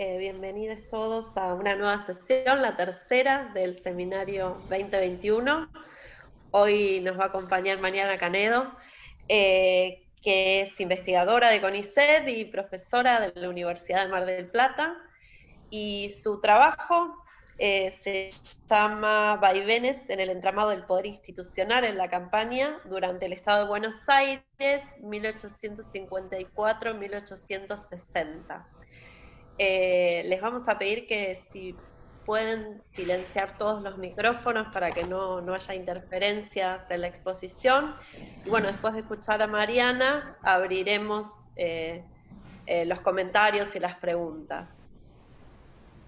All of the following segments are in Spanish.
Bienvenidos todos a una nueva sesión, la tercera del seminario 2021. Hoy nos va a acompañar Mariana Canedo, que es investigadora de CONICET y profesora de la Universidad de Mar del Plata. Y su trabajo se llama Vaivenes en el entramado del poder institucional en la campaña durante el Estado de Buenos Aires, 1854-1860. Les vamos a pedir que si pueden silenciar todos los micrófonos para que no haya interferencias en la exposición. Y bueno, después de escuchar a Mariana, abriremos los comentarios y las preguntas.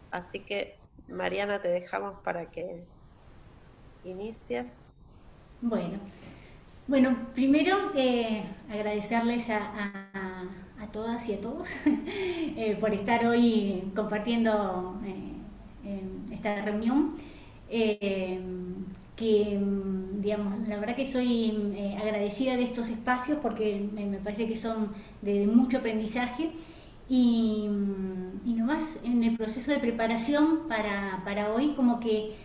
Así que, Mariana, te dejamos para que inicies. Bueno, primero agradecerles a todas y a todos por estar hoy compartiendo en esta reunión. Digamos, la verdad que soy agradecida de estos espacios porque me parece que son de mucho aprendizaje y nomás en el proceso de preparación para hoy como que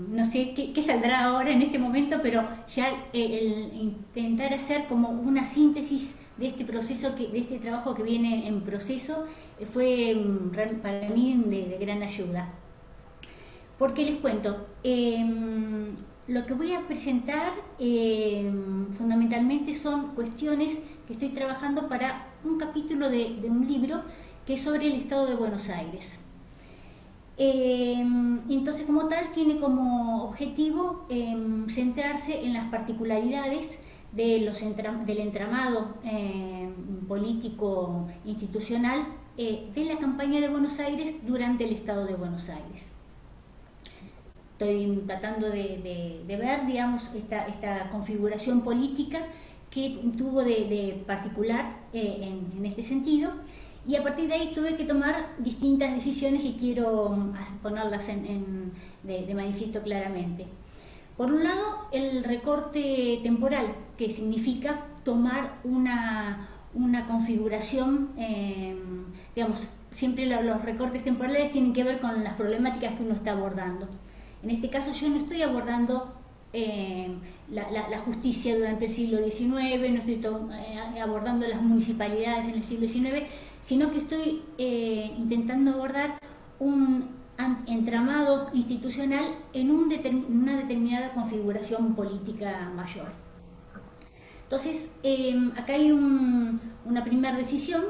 no sé qué saldrá ahora en este momento, pero ya el intentar hacer como una síntesis de este proceso, de este trabajo que viene en proceso, fue para mí de gran ayuda. Porque les cuento, lo que voy a presentar fundamentalmente son cuestiones que estoy trabajando para un capítulo de un libro que es sobre el Estado de Buenos Aires. Entonces, como tal, tiene como objetivo centrarse en las particularidades del entramado político institucional de la campaña de Buenos Aires durante el Estado de Buenos Aires. Estoy tratando de ver, digamos, esta configuración política que tuvo de particular en este sentido. Y a partir de ahí tuve que tomar distintas decisiones y quiero ponerlas de manifiesto claramente. Por un lado, el recorte temporal, que significa tomar una configuración, digamos, siempre los recortes temporales tienen que ver con las problemáticas que uno está abordando. En este caso yo no estoy abordando la justicia durante el siglo XIX, no estoy abordando las municipalidades en el siglo XIX, sino que estoy intentando abordar un entramado institucional en una determinada configuración política mayor. Entonces, acá hay una primera decisión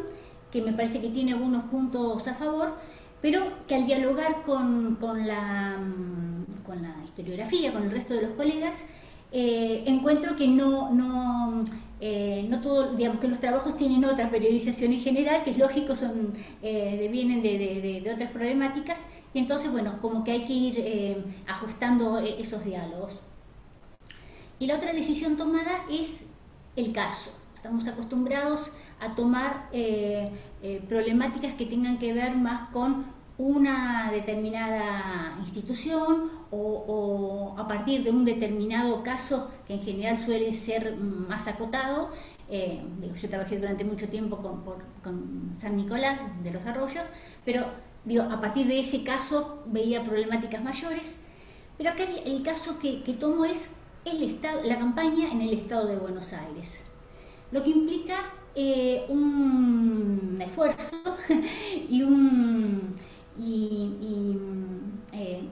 que me parece que tiene algunos puntos a favor, pero que al dialogar con la historiografía, con el resto de los colegas, encuentro que no todo, digamos, que los trabajos tienen otra periodización en general, que es lógico, vienen de otras problemáticas, y entonces, bueno, como que hay que ir ajustando esos diálogos. Y la otra decisión tomada es el caso. Estamos acostumbrados a tomar problemáticas que tengan que ver más con una determinada institución o a partir de un determinado caso que en general suele ser más acotado. Yo trabajé durante mucho tiempo con San Nicolás de los Arroyos, pero a partir de ese caso veía problemáticas mayores. Pero acá el caso que tomo es la campaña en el Estado de Buenos Aires, lo que implica un esfuerzo y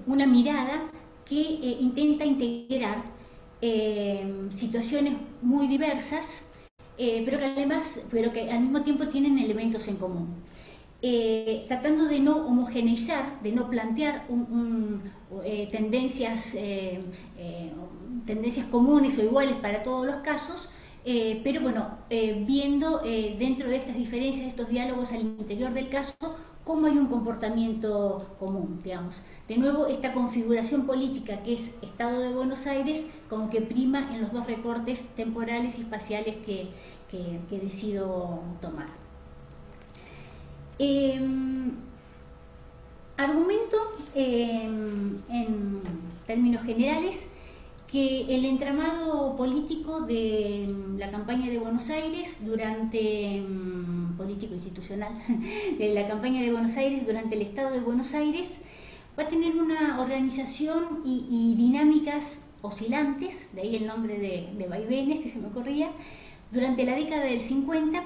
una mirada que intenta integrar situaciones muy diversas, pero que al mismo tiempo tienen elementos en común. Tratando de no homogeneizar, de no plantear tendencias comunes o iguales para todos los casos, pero bueno, viendo dentro de estas diferencias, de estos diálogos al interior del caso, cómo hay un comportamiento común, digamos. De nuevo, esta configuración política que es Estado de Buenos Aires, como que prima en los dos recortes temporales y espaciales que decido tomar. Argumento en términos generales que el entramado político de la campaña de Buenos Aires durante político institucional de la campaña de Buenos Aires durante el Estado de Buenos Aires, va a tener una organización y dinámicas oscilantes, de ahí el nombre de vaivenes que se me ocurría, durante la década del 50,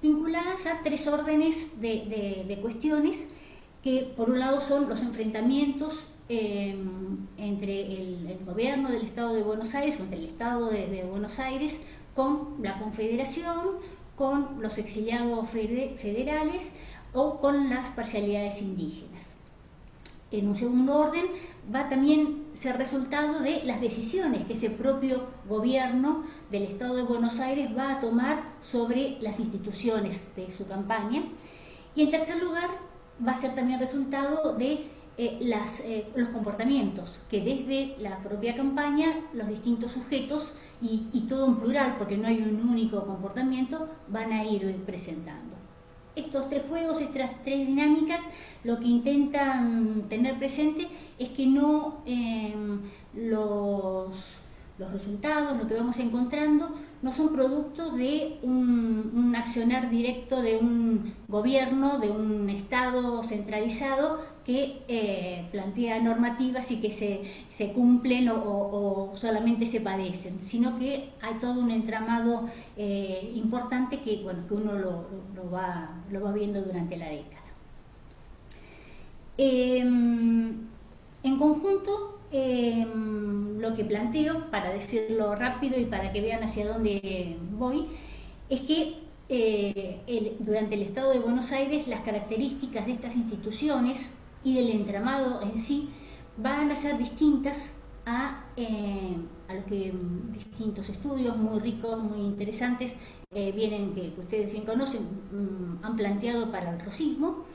vinculadas a tres órdenes de cuestiones que por un lado son los enfrentamientos entre el gobierno del Estado de Buenos Aires, o entre el Estado de Buenos Aires, con la Confederación, con los exiliados federales o con las parcialidades indígenas. En un segundo orden va también a ser resultado de las decisiones que ese propio gobierno del Estado de Buenos Aires va a tomar sobre las instituciones de su campaña. Y en tercer lugar va a ser también resultado de los comportamientos que desde la propia campaña los distintos sujetos y todo en plural, porque no hay un único comportamiento, van a ir presentando. Estos tres juegos, estas tres dinámicas, lo que intentan tener presente es que no los resultados, lo que vamos encontrando, no son producto de un accionar directo de un gobierno, de un Estado centralizado que plantea normativas y que se cumplen o solamente se padecen, sino que hay todo un entramado importante que, bueno, que uno lo va viendo durante la década. En conjunto, lo que planteo, para decirlo rápido y para que vean hacia dónde voy, es que durante el Estado de Buenos Aires las características de estas instituciones y del entramado en sí van a ser distintas a lo que distintos estudios muy ricos, muy interesantes, que ustedes bien conocen, han planteado para el rosismo.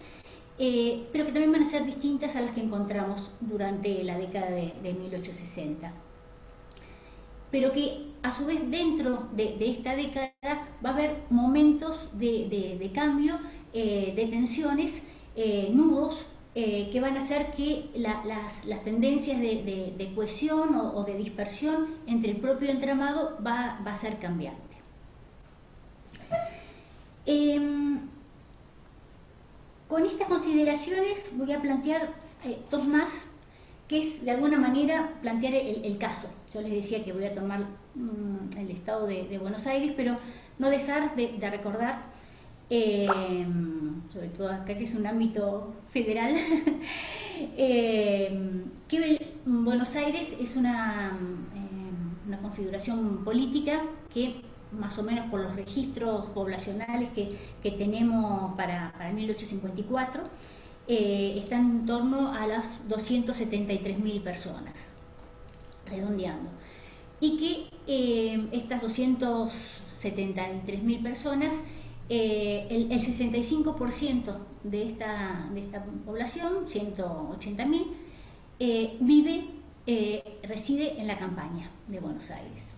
Pero que también van a ser distintas a las que encontramos durante la década de 1860. Pero que a su vez dentro de esta década va a haber momentos de cambio, de tensiones, nudos, que van a hacer que las tendencias de cohesión o de dispersión entre el propio entramado va a ser cambiante. Con estas consideraciones voy a plantear dos más, que es de alguna manera plantear el caso. Yo les decía que voy a tomar el Estado de Buenos Aires, pero no dejar de recordar, sobre todo acá que es un ámbito federal, que Buenos Aires es una configuración política que, más o menos por los registros poblacionales que tenemos para 1854, está en torno a las 273.000 personas, redondeando. Y que estas 273.000 personas, el 65% de esta población, 180.000, reside en la campaña de Buenos Aires.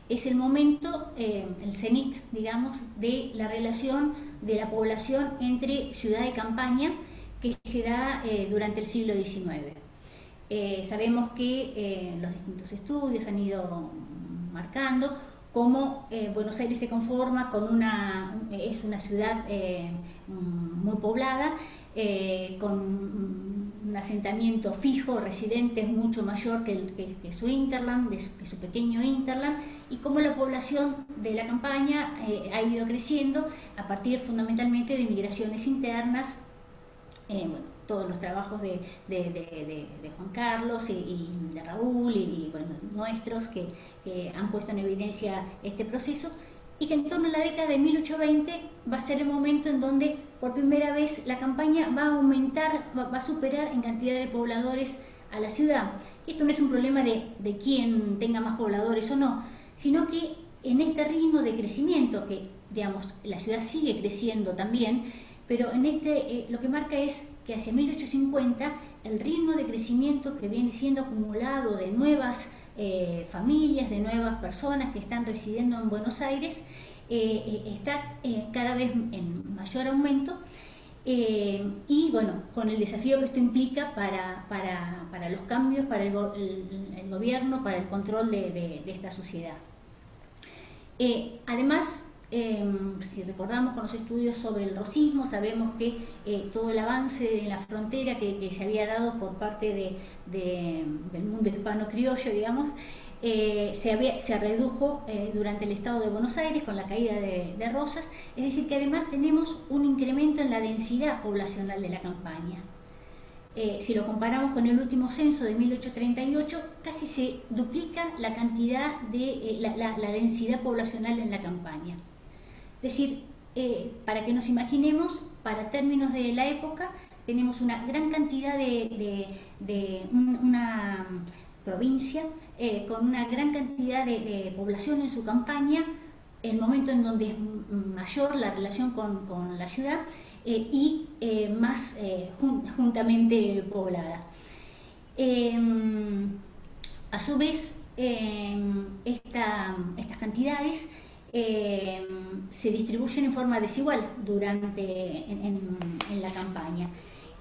Es el momento, el cenit, digamos, de la relación de la población entre ciudad y campaña que se da durante el siglo XIX. Sabemos que los distintos estudios han ido marcando cómo Buenos Aires se conforma con es una ciudad muy poblada, con un asentamiento fijo, residentes mucho mayor que su hinterland, que su pequeño hinterland, y cómo la población de la campaña ha ido creciendo a partir fundamentalmente de migraciones internas, todos los trabajos de Juan Carlos y de Raúl y nuestros que han puesto en evidencia este proceso, y que en torno a la década de 1820 va a ser el momento en donde por primera vez la campaña va a aumentar, va a superar en cantidad de pobladores a la ciudad. Y esto no es un problema de quién tenga más pobladores o no, sino que en este ritmo de crecimiento, que digamos la ciudad sigue creciendo también, pero en lo que marca es que hacia 1850 el ritmo de crecimiento que viene siendo acumulado de nuevas familias, de nuevas personas que están residiendo en Buenos Aires, está cada vez en mayor aumento, y bueno, con el desafío que esto implica para los cambios, para el gobierno, para el control de esta sociedad. Además, Si recordamos con los estudios sobre el rosismo, sabemos que todo el avance en la frontera que se había dado por parte del mundo hispano criollo, digamos, se redujo durante el estado de Buenos Aires con la caída de Rosas, es decir, que además tenemos un incremento en la densidad poblacional de la campaña. Si lo comparamos con el último censo de 1838, casi se duplica la cantidad de la densidad poblacional en la campaña. Es decir, para que nos imaginemos, para términos de la época, tenemos una gran cantidad una provincia con una gran cantidad de población en su campaña, el momento en donde es mayor la relación con la ciudad y más juntamente poblada. A su vez, estas cantidades se distribuyen en forma desigual en la campaña.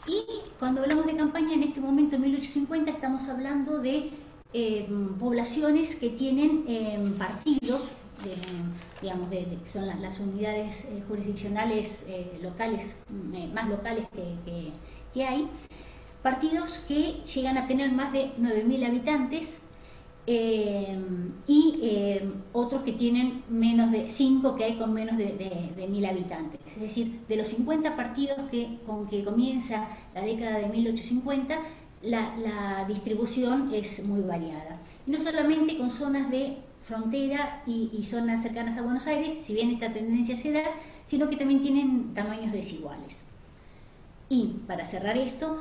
Y cuando hablamos de campaña, en este momento, en 1850, estamos hablando de poblaciones que tienen partidos, digamos, que son las unidades jurisdiccionales locales, más locales que hay, partidos que llegan a tener más de 9.000 habitantes, y otros que tienen menos de 5 que hay con menos de 1.000 habitantes. Es decir, de los 50 partidos con que comienza la década de 1850, la distribución es muy variada. Y no solamente con zonas de frontera y zonas cercanas a Buenos Aires, si bien esta tendencia se da, sino que también tienen tamaños desiguales. Y para cerrar esto,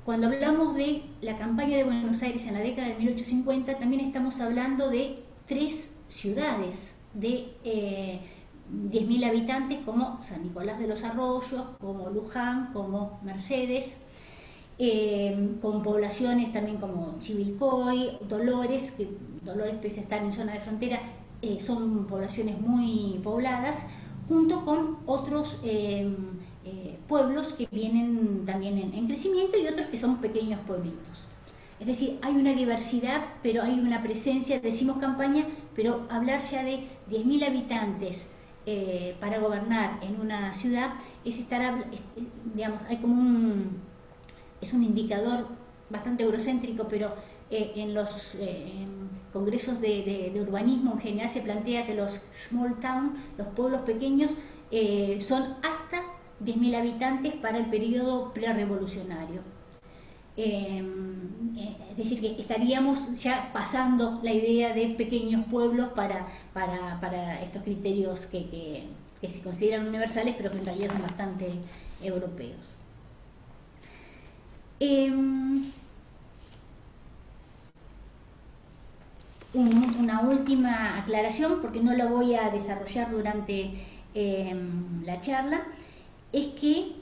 cuando hablamos de la campaña de Buenos Aires en la década de 1850, también estamos hablando de 3 ciudades de 10.000 habitantes, como San Nicolás de los Arroyos, como Luján, como Mercedes, con poblaciones también como Chivilcoy, Dolores, que Dolores, pese a estar en zona de frontera, son poblaciones muy pobladas, junto con otros pueblos que vienen también en crecimiento y otros que son pequeños pueblitos. Es decir, hay una diversidad, pero hay una presencia, decimos campaña, pero hablar ya de 10.000 habitantes para gobernar en una ciudad es digamos, hay como es un indicador bastante eurocéntrico, pero en los congresos de urbanismo en general se plantea que los small town, los pueblos pequeños, son hasta 10.000 habitantes para el periodo prerevolucionario. Es decir, que estaríamos ya pasando la idea de pequeños pueblos para estos criterios que se consideran universales, pero que en realidad son bastante europeos. Una última aclaración, porque no la voy a desarrollar durante la charla, es que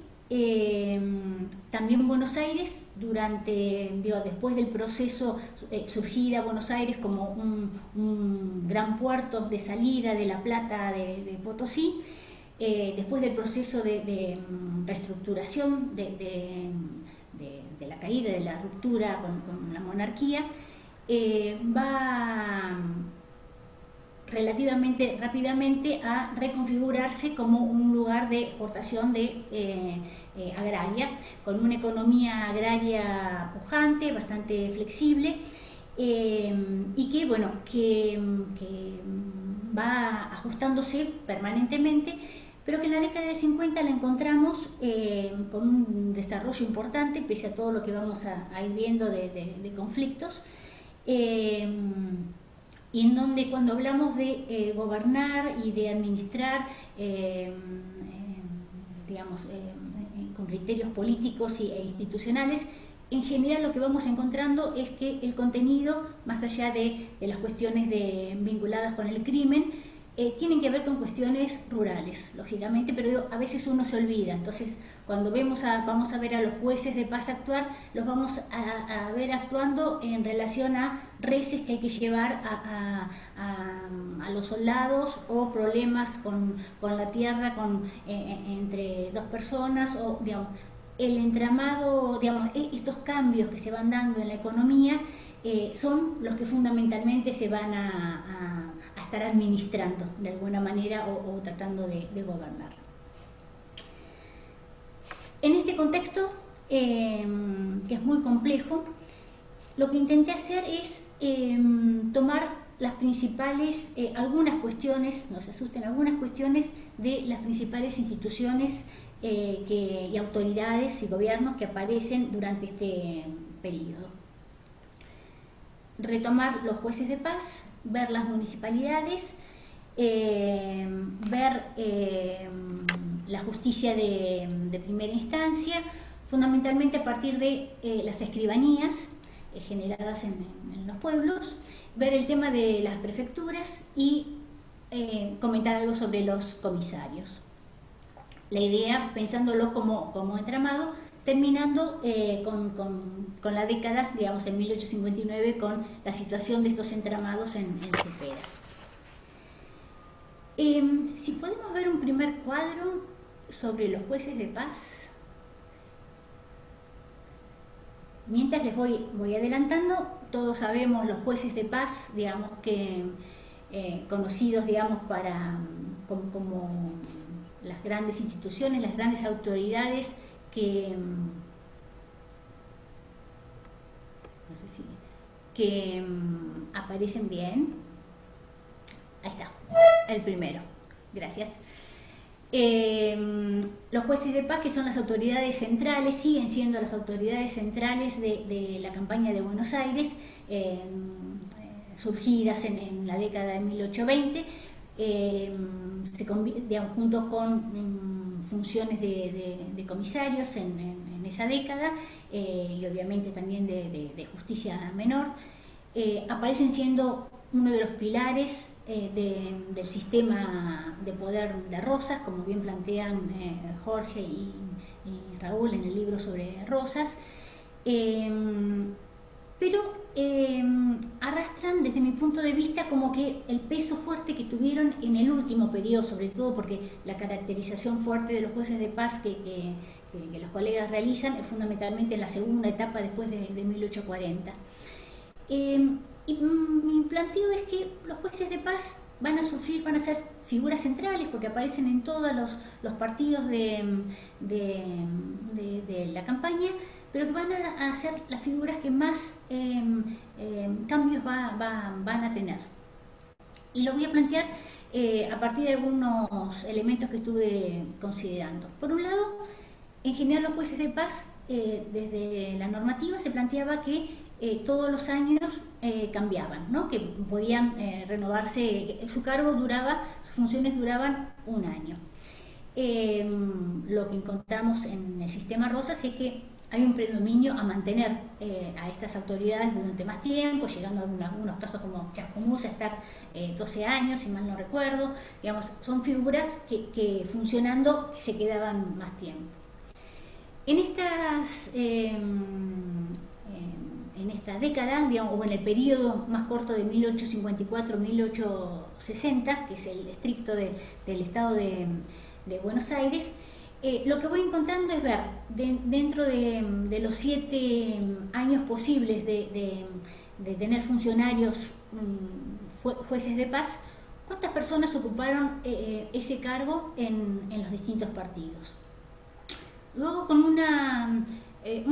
también Buenos Aires, después del proceso, surgir a Buenos Aires como un gran puerto de salida de la plata de Potosí, después del proceso de reestructuración de la caída, de la ruptura con la monarquía, va relativamente rápidamente a reconfigurarse como un lugar de exportación agraria, con una economía agraria pujante, bastante flexible, y que va ajustándose permanentemente, pero que en la década de 50 la encontramos con un desarrollo importante, pese a todo lo que vamos a ir viendo de conflictos, y en donde, cuando hablamos de gobernar y de administrar, con criterios políticos e institucionales, en general lo que vamos encontrando es que el contenido, más allá de las cuestiones vinculadas con el crimen, tienen que ver con cuestiones rurales, lógicamente, pero a veces uno se olvida. Entonces, cuando vamos a ver a los jueces de paz actuar, los vamos a ver actuando en relación a reces que hay que llevar a los soldados, o problemas con la tierra entre dos personas, o digamos, el entramado, digamos, estos cambios que se van dando en la economía son los que fundamentalmente se van a estar administrando de alguna manera o tratando de gobernar. En este contexto, que es muy complejo, lo que intenté hacer es tomar las principales, algunas cuestiones, no se asusten, algunas cuestiones de las principales instituciones y autoridades y gobiernos que aparecen durante este periodo. Retomar los jueces de paz, ver las municipalidades, ver la justicia de primera instancia, fundamentalmente a partir de las escribanías generadas en los pueblos, ver el tema de las prefecturas y comentar algo sobre los comisarios. La idea, pensándolo como entramado, terminando con la década, digamos, en 1859, con la situación de estos entramados en Cepeda. Si podemos ver un primer cuadro sobre los jueces de paz. Mientras les voy adelantando, todos sabemos los jueces de paz, digamos, que conocidos, digamos, como las grandes instituciones, las grandes autoridades que aparecen bien. Ahí está, el primero. Gracias. Los jueces de paz, que son las autoridades centrales, siguen siendo las autoridades centrales de la campaña de Buenos Aires, surgidas en la década de 1820, digamos, junto con funciones de comisarios en esa década, y obviamente también de justicia menor, aparecen siendo uno de los pilares del sistema de poder de Rosas, como bien plantean Jorge y Raúl en el libro sobre Rosas, pero arrastran, desde mi punto de vista, como que el peso fuerte que tuvieron en el último periodo, sobre todo porque la caracterización fuerte de los jueces de paz que los colegas realizan es fundamentalmente en la segunda etapa después de 1840. Y mi planteo es que los jueces de paz van a ser figuras centrales porque aparecen en todos los partidos de la campaña, pero que van a ser las figuras que más cambios van a tener. Y lo voy a plantear a partir de algunos elementos que estuve considerando. Por un lado, en general los jueces de paz, desde la normativa se planteaba que todos los años cambiaban, ¿no? Que podían renovarse, sus funciones duraban un año. Lo que encontramos en el sistema Rosas es que hay un predominio a mantener a estas autoridades durante más tiempo, llegando en algunos casos como Chascomús a estar 12 años, si mal no recuerdo. Digamos, son figuras que funcionando se quedaban más tiempo. En esta década, digamos, o en el periodo más corto de 1854-1860, que es el estricto del Estado de Buenos Aires, lo que voy encontrando es ver dentro de los 7 años posibles de tener funcionarios jueces de paz, cuántas personas ocuparon ese cargo en los distintos partidos. Luego, con un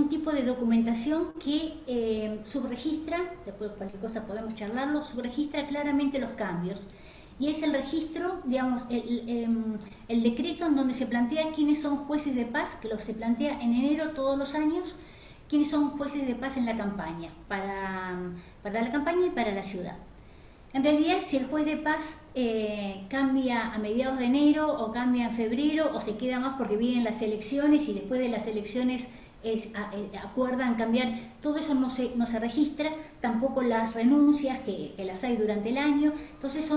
tipo de documentación que subregistra, después cualquier cosa podemos charlarlo, subregistra claramente los cambios. Y es el registro, digamos, el decreto en donde se plantea quiénes son jueces de paz, que se plantea en enero todos los años, quiénes son jueces de paz en la campaña, para la campaña y para la ciudad. En realidad, si el juez de paz cambia a mediados de enero o cambia en febrero o se queda más porque vienen las elecciones y después de las elecciones acuerdan cambiar, todo eso no se registra, tampoco las renuncias que las hay durante el año. Entonces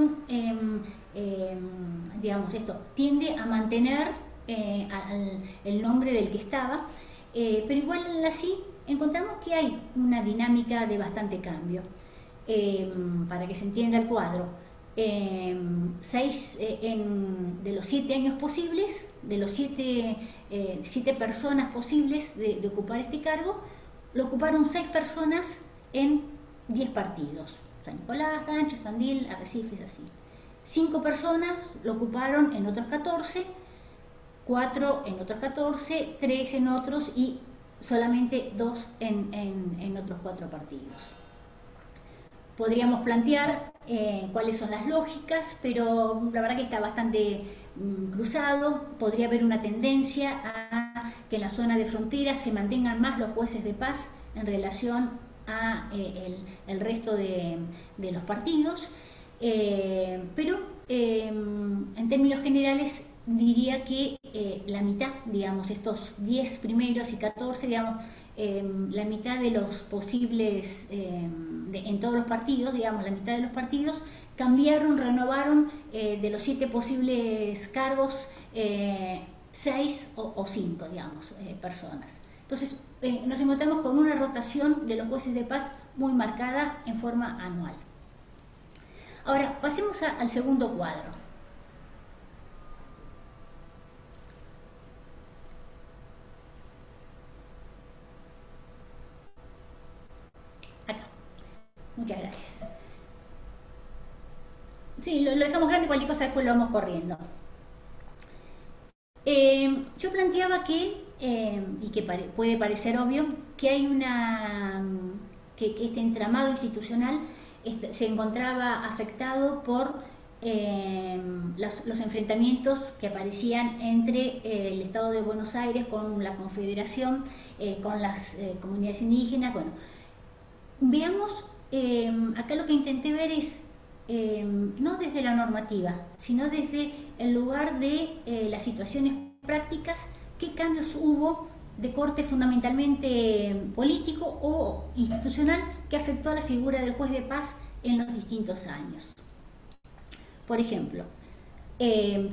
digamos, esto tiende a mantener el nombre del que estaba, pero igual así encontramos que hay una dinámica de bastante cambio. Para que se entienda el cuadro, de los 7 años posibles, de los 7 personas posibles de ocupar este cargo, lo ocuparon 6 personas en 10 partidos: San Nicolás, Rancho, Tandil, Arrecifes, así. 5 personas lo ocuparon en otros 14, 4 en otros 14, 3 en otros y solamente 2 en otros 4 partidos. Podríamos plantear cuáles son las lógicas, pero la verdad que está bastante cruzado. Podría haber una tendencia a que en la zona de frontera se mantengan más los jueces de paz en relación a el resto de los partidos, pero en términos generales diría que la mitad, digamos, estos 10 primeros y 14, digamos, la mitad de los posibles, en todos los partidos, digamos, la mitad de los partidos cambiaron, renovaron de los 7 posibles cargos, 6 o 5, digamos, personas. Entonces, nos encontramos con una rotación de los jueces de paz muy marcada en forma anual. Ahora, pasemos al segundo cuadro. Acá. Muchas gracias. Sí, lo dejamos grande, cualquier cosa después lo vamos corriendo. Yo planteaba que, y que puede parecer obvio, que hay que este entramado institucional se encontraba afectado por los enfrentamientos que aparecían entre el Estado de Buenos Aires con la Confederación, con las comunidades indígenas. Bueno, veamos, acá lo que intenté ver es no desde la normativa, sino desde el lugar de las situaciones prácticas, qué cambios hubo de corte fundamentalmente político o institucional que afectó a la figura del juez de paz en los distintos años. Por ejemplo,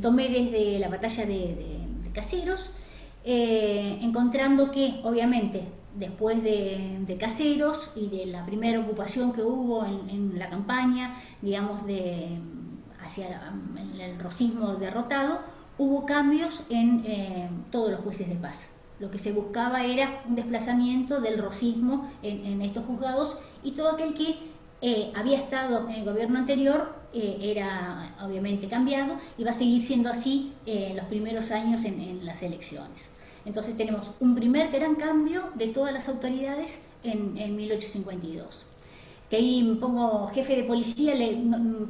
tomé desde la batalla de Caseros, encontrando que obviamente después de Caseros y de la primera ocupación que hubo en la campaña, digamos, hacia el rosismo derrotado, hubo cambios en todos los jueces de paz. Lo que se buscaba era un desplazamiento del rosismo en estos juzgados, y todo aquel que había estado en el gobierno anterior era obviamente cambiado, y va a seguir siendo así los primeros años en las elecciones. Entonces tenemos un primer gran cambio de todas las autoridades en 1852. Que ahí me pongo jefe de policía,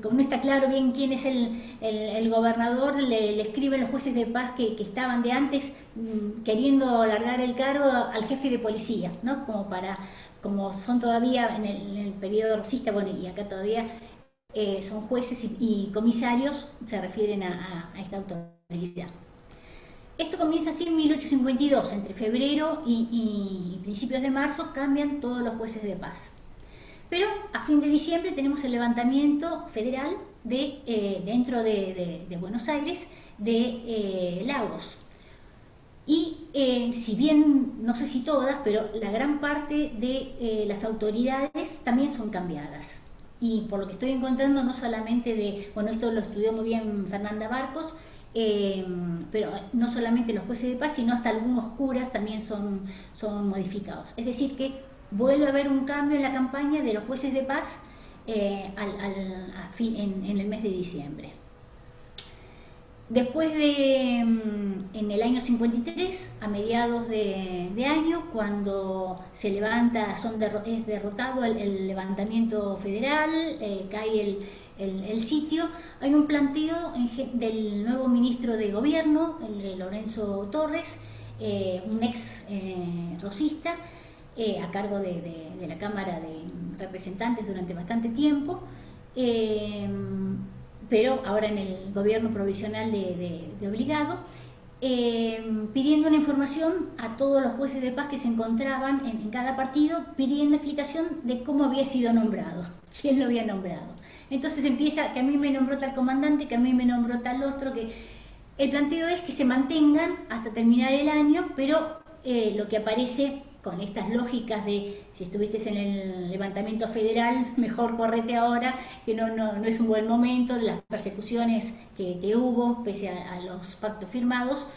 como no está claro bien quién es el gobernador, le escriben los jueces de paz que estaban de antes, queriendo alargar el cargo al jefe de policía, ¿no? Como son todavía en el periodo rosista, bueno, y acá todavía son jueces y comisarios, se refieren a esta autoridad. Esto comienza así en 1852, entre febrero y principios de marzo cambian todos los jueces de paz. Pero a fin de diciembre tenemos el levantamiento federal dentro de Buenos Aires, de Lagos. Y si bien, no sé si todas, pero la gran parte de las autoridades también son cambiadas. Y por lo que estoy encontrando, no solamente bueno, esto lo estudió muy bien Fernanda Barcos, pero no solamente los jueces de paz, sino hasta algunos curas también son modificados. Es decir, que vuelve a haber un cambio en la campaña de los jueces de paz en el mes de diciembre. Después en el año 53, a mediados de año, cuando se levanta, es derrotado el levantamiento federal, cae el sitio, hay un planteo del nuevo ministro de gobierno, Lorenzo Torres, un ex rosista, a cargo de la Cámara de Representantes durante bastante tiempo, pero ahora en el gobierno provisional de Obligado, pidiendo una información a todos los jueces de paz que se encontraban en cada partido, pidiendo explicación de cómo había sido nombrado, quién lo había nombrado. Entonces empieza que a mí me nombró tal comandante, que a mí me nombró tal otro, que el planteo es que se mantengan hasta terminar el año, pero lo que aparece con estas lógicas de si estuviste en el levantamiento federal, mejor correte ahora, que no es un buen momento, de las persecuciones que hubo, pese a los pactos firmados,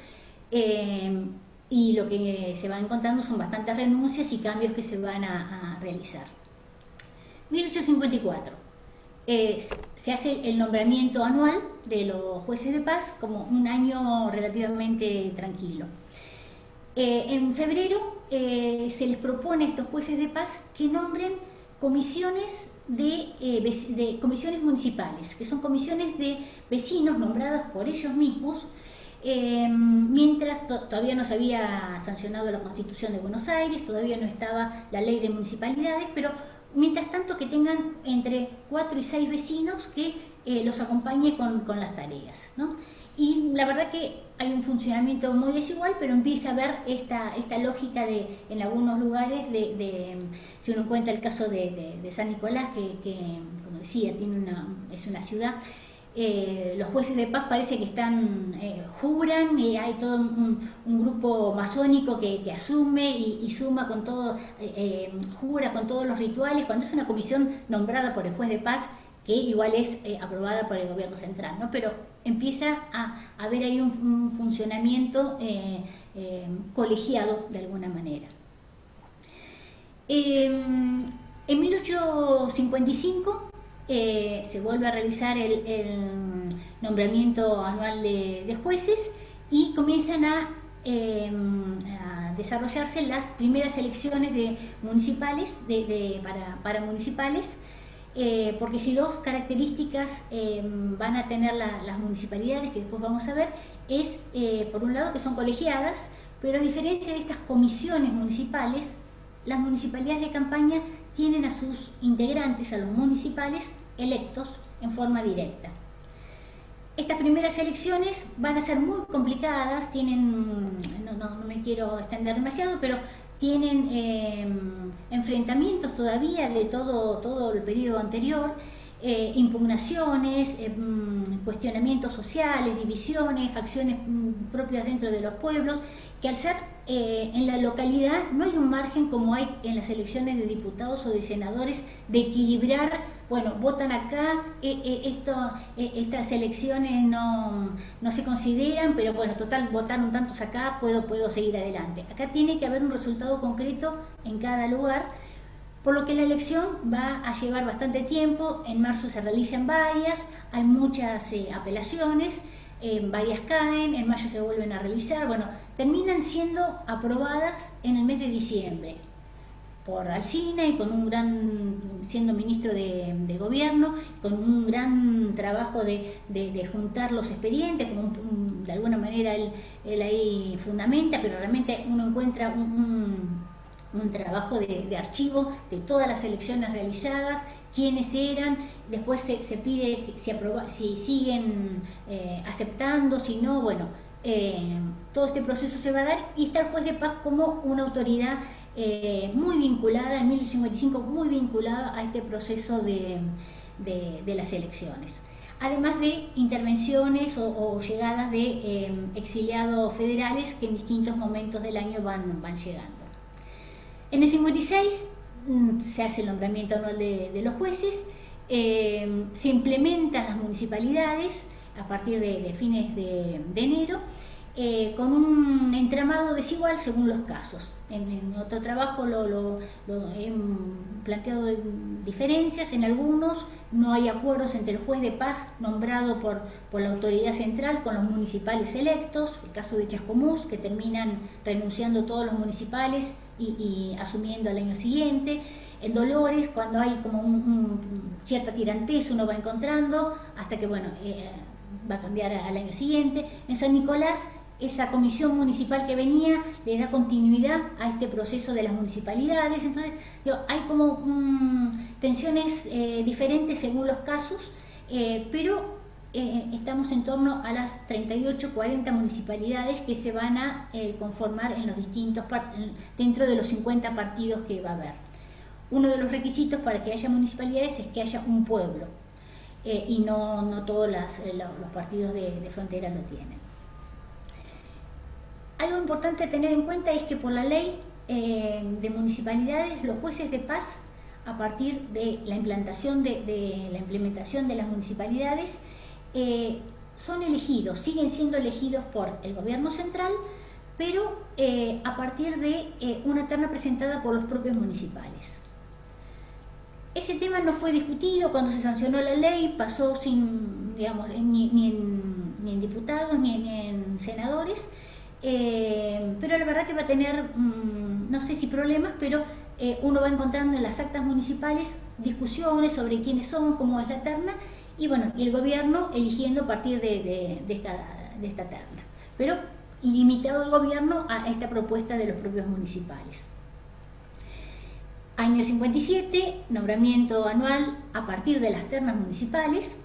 y lo que se va encontrando son bastantes renuncias y cambios que se van a realizar. 1854. se hace el nombramiento anual de los jueces de paz como un año relativamente tranquilo. En febrero se les propone a estos jueces de paz que nombren comisiones de comisiones municipales, que son comisiones de vecinos nombradas por ellos mismos, mientras todavía no se había sancionado la Constitución de Buenos Aires, todavía no estaba la ley de municipalidades, pero mientras tanto que tengan entre 4 y 6 vecinos que los acompañe con las tareas, ¿no? Y la verdad que hay un funcionamiento muy desigual, pero empieza a haber esta lógica en algunos lugares, si uno cuenta el caso de San Nicolás, que como decía, es una ciudad, los jueces de paz parece que juran, y hay todo un grupo masónico que asume y suma con todo, jura con todos los rituales, cuando es una comisión nombrada por el juez de paz, que igual es aprobada por el gobierno central, ¿no? Pero empieza a haber ahí un funcionamiento colegiado de alguna manera. En 1855 se vuelve a realizar el nombramiento anual de jueces y comienzan a desarrollarse las primeras elecciones municipales para municipales. Porque si dos características van a tener las municipalidades, que después vamos a ver, es por un lado que son colegiadas, pero a diferencia de estas comisiones municipales, las municipalidades de campaña tienen a sus integrantes, a los municipales, electos en forma directa. Estas primeras elecciones van a ser muy complicadas, no me quiero extender demasiado, pero tienen enfrentamientos todavía de todo el periodo anterior, impugnaciones, cuestionamientos sociales, divisiones, facciones propias dentro de los pueblos, que al ser en la localidad no hay un margen como hay en las elecciones de diputados o de senadores de equilibrar, bueno, votan acá, estas elecciones no se consideran, pero bueno, total, votaron tantos acá, puedo seguir adelante. Acá tiene que haber un resultado concreto en cada lugar, por lo que la elección va a llevar bastante tiempo. En marzo se realizan varias, hay muchas apelaciones, varias caen, en mayo se vuelven a realizar, bueno, terminan siendo aprobadas en el mes de diciembre por Alsina y siendo ministro de gobierno, con un gran trabajo de juntar los expedientes, como de alguna manera él ahí fundamenta, pero realmente uno encuentra un trabajo de archivo de todas las elecciones realizadas, quiénes eran, después se pide si siguen aceptando, si no, bueno, todo este proceso se va a dar y está el juez de paz como una autoridad muy vinculada, en 1855, muy vinculada a este proceso de las elecciones. Además de intervenciones o llegadas de exiliados federales que en distintos momentos del año van llegando. En el 56 se hace el nombramiento anual de los jueces, se implementan las municipalidades a partir de fines de enero, con un entramado desigual según los casos. En otro trabajo lo he planteado diferencias, en algunos no hay acuerdos entre el juez de paz nombrado por la autoridad central con los municipales electos, el caso de Chascomús, que terminan renunciando todos los municipales y asumiendo al año siguiente. En Dolores, cuando hay como cierta tirantez, uno va encontrando hasta que bueno, va a cambiar al año siguiente. En San Nicolás, esa comisión municipal que venía le da continuidad a este proceso de las municipalidades. Entonces, hay como tensiones diferentes según los casos, pero estamos en torno a las 38, 40 municipalidades que se van a conformar en los dentro de los 50 partidos que va a haber. Uno de los requisitos para que haya municipalidades es que haya un pueblo, y no todos los partidos de frontera lo tienen. Algo importante a tener en cuenta es que por la ley de municipalidades, los jueces de paz, a partir de la implementación de las municipalidades, son elegidos, siguen siendo elegidos por el gobierno central, pero a partir de una terna presentada por los propios municipales. Ese tema no fue discutido cuando se sancionó la ley, pasó sin, digamos, ni en diputados ni en senadores, pero la verdad que va a tener, no sé si problemas, pero uno va encontrando en las actas municipales discusiones sobre quiénes son, cómo es la terna, y bueno, y el gobierno eligiendo a partir de esta terna, pero limitado el gobierno a esta propuesta de los propios municipales. Año 57, nombramiento anual a partir de las ternas municipales,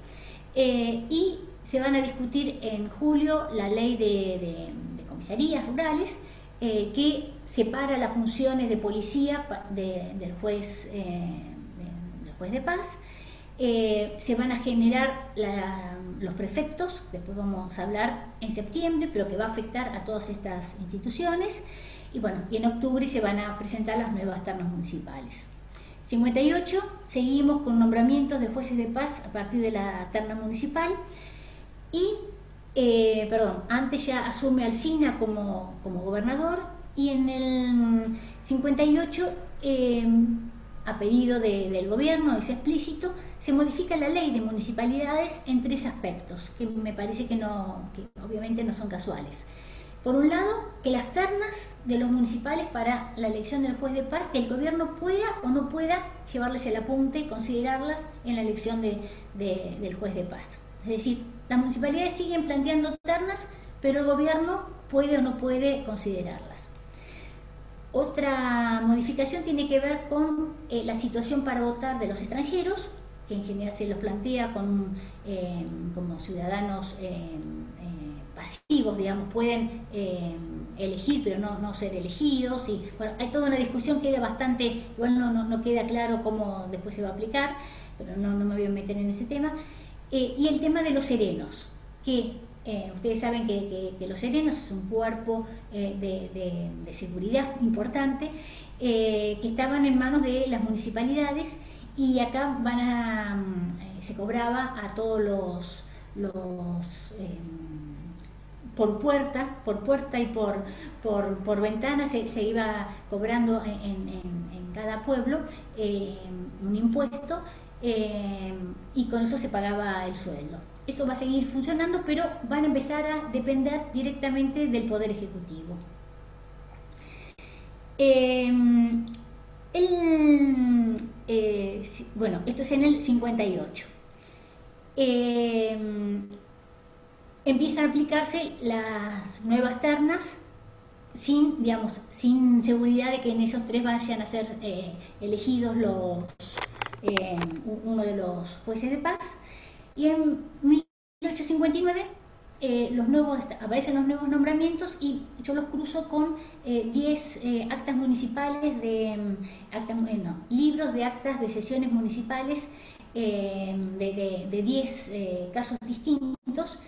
y se van a discutir en julio la ley de comisarías rurales, que separa las funciones de policía del juez de paz. Se van a generar los prefectos, después vamos a hablar en septiembre, pero que va a afectar a todas estas instituciones. Y bueno, y en octubre se van a presentar las nuevas ternas municipales. 58, seguimos con nombramientos de jueces de paz a partir de la terna municipal. Y, antes ya asume Alsina como gobernador, y en el 58, a pedido del gobierno, es explícito, se modifica la ley de municipalidades en 3 aspectos, que me parece que obviamente no son casuales. Por un lado, que las ternas de los municipales para la elección del juez de paz, que el gobierno pueda o no pueda llevarles el apunte y considerarlas en la elección del juez de paz. Es decir, las municipalidades siguen planteando ternas, pero el gobierno puede o no puede considerarlas. Otra modificación tiene que ver con la situación para votar de los extranjeros, que en general se los plantea como ciudadanos pasivos, digamos, pueden elegir pero no ser elegidos, y bueno, hay toda una discusión que era bastante, igual no queda claro cómo después se va a aplicar, pero no me voy a meter en ese tema. Y el tema de los serenos, que ustedes saben que los serenos es un cuerpo de seguridad importante, que estaban en manos de las municipalidades, y acá se cobraba a todos los por puerta y por ventana, se iba cobrando en cada pueblo un impuesto, y con eso se pagaba el sueldo. Eso va a seguir funcionando, pero van a empezar a depender directamente del Poder Ejecutivo. Bueno, esto es en el 58. Empiezan a aplicarse las nuevas ternas sin seguridad de que en esos 3 vayan a ser elegidos uno de los jueces de paz. Y en 1859 aparecen los nuevos nombramientos, y yo los cruzo con 10 actas municipales, libros de actas de sesiones municipales de 10 casos distintos,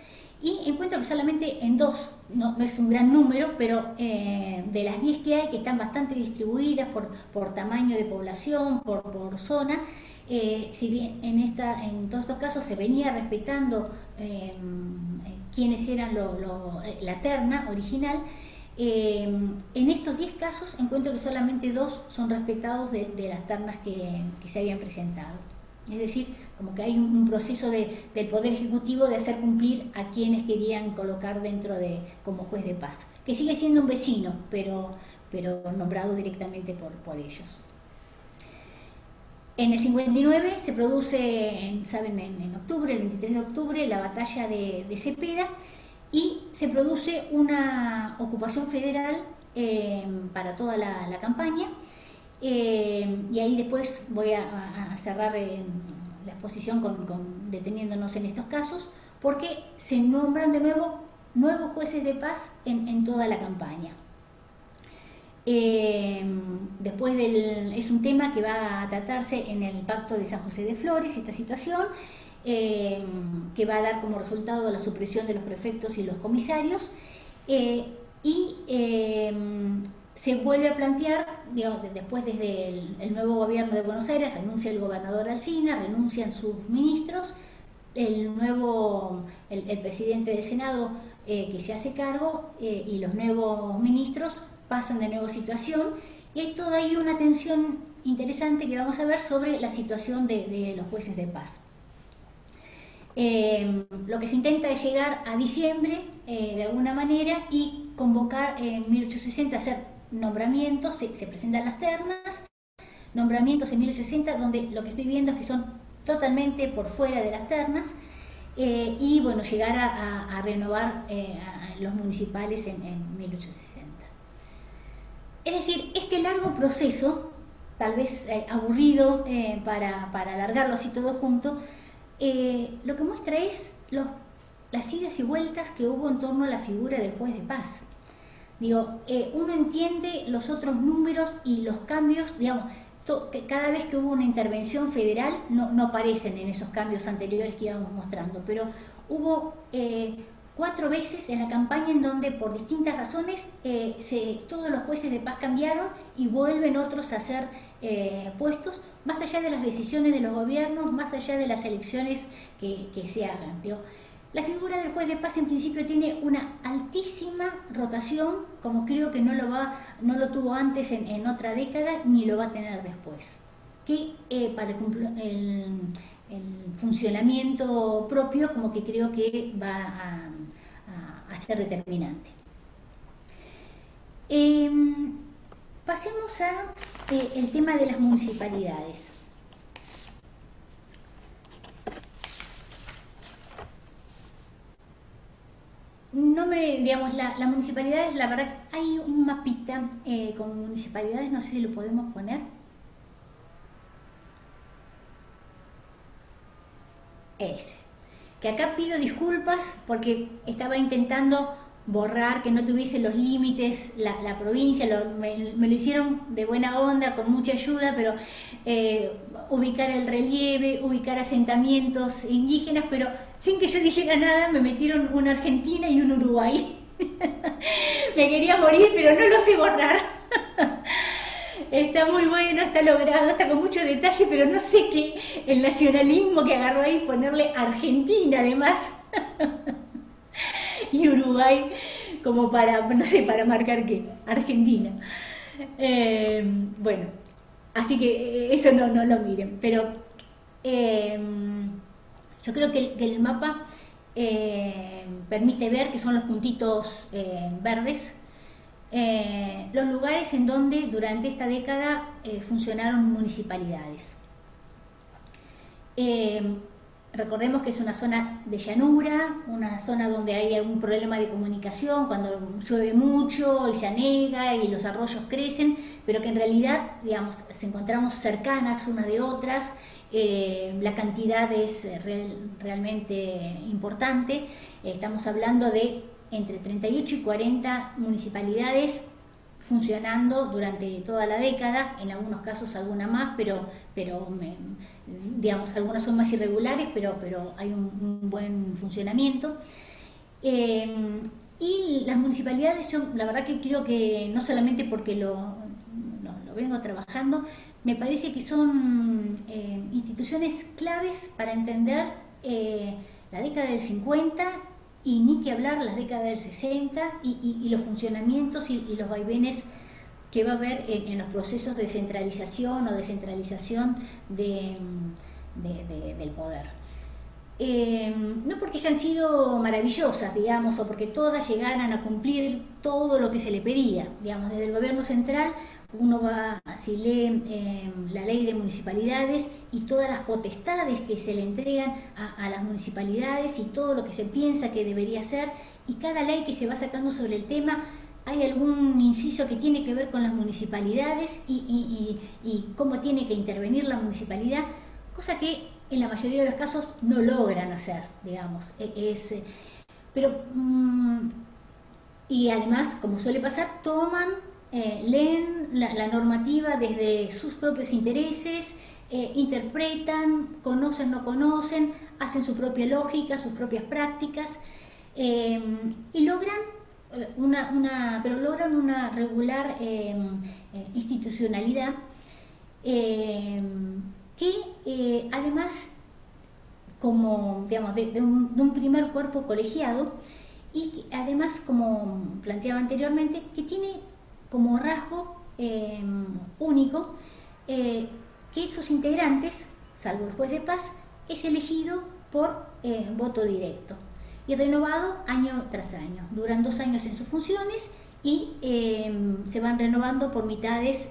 y encuentro que solamente en 2, no es un gran número, pero de las 10 que hay, que están bastante distribuidas por tamaño de población, por zona, si bien en todos estos casos se venía respetando quiénes eran la terna original, en estos 10 casos encuentro que solamente 2 son respetados de las ternas que se habían presentado. Es decir, como que hay un proceso del Poder Ejecutivo de hacer cumplir a quienes querían colocar como juez de paz, que sigue siendo un vecino, pero nombrado directamente por ellos. En el 59 se produce, en octubre, el 23 de octubre, la batalla de Cepeda, y se produce una ocupación federal para toda la campaña, y ahí después voy a cerrar la exposición deteniéndonos en estos casos, porque se nombran de nuevo nuevos jueces de paz en toda la campaña. Después es un tema que va a tratarse en el Pacto de San José de Flores, esta situación, que va a dar como resultado la supresión de los prefectos y los comisarios, y se vuelve a plantear, después desde el nuevo gobierno de Buenos Aires, renuncia el gobernador Alsina, renuncian sus ministros, el presidente del Senado que se hace cargo, y los nuevos ministros pasan de nuevo situación, y hay toda ahí una tensión interesante que vamos a ver sobre la situación de los jueces de paz. Lo que se intenta es llegar a diciembre de alguna manera y convocar en 1860 a hacer nombramientos, se presentan las ternas, nombramientos en 1860 donde lo que estoy viendo es que son totalmente por fuera de las ternas y bueno, llegar a renovar a los municipales en 1860. Es decir, este largo proceso, tal vez aburrido para alargarlo así todo junto, lo que muestra es las idas y vueltas que hubo en torno a la figura del juez de paz. Digo, uno entiende los otros números y los cambios, digamos, cada vez que hubo una intervención federal no aparecen en esos cambios anteriores que íbamos mostrando, pero hubo 4 veces en la campaña en donde por distintas razones todos los jueces de paz cambiaron y vuelven otros a ser puestos, más allá de las decisiones de los gobiernos, más allá de las elecciones que se hagan. Digo, la figura del juez de paz en principio tiene una altísima rotación, como creo que no lo tuvo antes en otra década, ni lo va a tener después, que para el funcionamiento propio como que creo que va a ser determinante. Pasemos a el tema de las municipalidades. Digamos, la municipalidades, la verdad, hay un mapita con municipalidades, no sé si lo podemos poner. Ese. Que acá pido disculpas porque estaba intentando borrar, que no tuviese los límites la provincia, me lo hicieron de buena onda, con mucha ayuda, pero ubicar el relieve, ubicar asentamientos indígenas, pero sin que yo dijera nada me metieron una Argentina y un Uruguay. Me quería morir, pero no lo sé borrar. Está muy bueno, está logrado, está con mucho detalle, pero no sé qué, el nacionalismo que agarró ahí, ponerle Argentina además. Y Uruguay como para, no sé, para marcar qué, Argentina. Bueno, así que eso no lo miren, pero yo creo que el mapa permite ver que son los puntitos verdes, los lugares en donde durante esta década funcionaron municipalidades. Recordemos que es una zona de llanura, una zona donde hay algún problema de comunicación, cuando llueve mucho y se anega y los arroyos crecen, pero que en realidad, digamos, se encontramos cercanas unas de otras, la cantidad es realmente importante, estamos hablando de entre 38 y 40 municipalidades funcionando durante toda la década, en algunos casos alguna más, pero digamos, algunas son más irregulares, pero hay un buen funcionamiento. Y las municipalidades, yo la verdad que creo que no solamente porque lo vengo trabajando, me parece que son instituciones claves para entender la década del 50 y ni que hablar las décadas del 60 y los funcionamientos y los vaivenes que va a haber en los procesos de centralización o descentralización del poder. No porque hayan sido maravillosas, digamos, o porque todas llegaran a cumplir todo lo que se le pedía, digamos, desde el gobierno central uno va, si lee la ley de municipalidades y todas las potestades que se le entregan a las municipalidades y todo lo que se piensa que debería ser, y cada ley que se va sacando sobre el tema hay algún inciso que tiene que ver con las municipalidades y cómo tiene que intervenir la municipalidad, cosa que en la mayoría de los casos no logran hacer, digamos. Y además, como suele pasar, leen la normativa desde sus propios intereses, interpretan, conocen, no conocen, hacen su propia lógica, sus propias prácticas, y logran una regular institucionalidad que además, como digamos, de un primer cuerpo colegiado, y además, como planteaba anteriormente, que tiene como rasgo único que sus integrantes, salvo el juez de paz, es elegido por voto directo y renovado año tras año. Duran 2 años en sus funciones y se van renovando por mitades,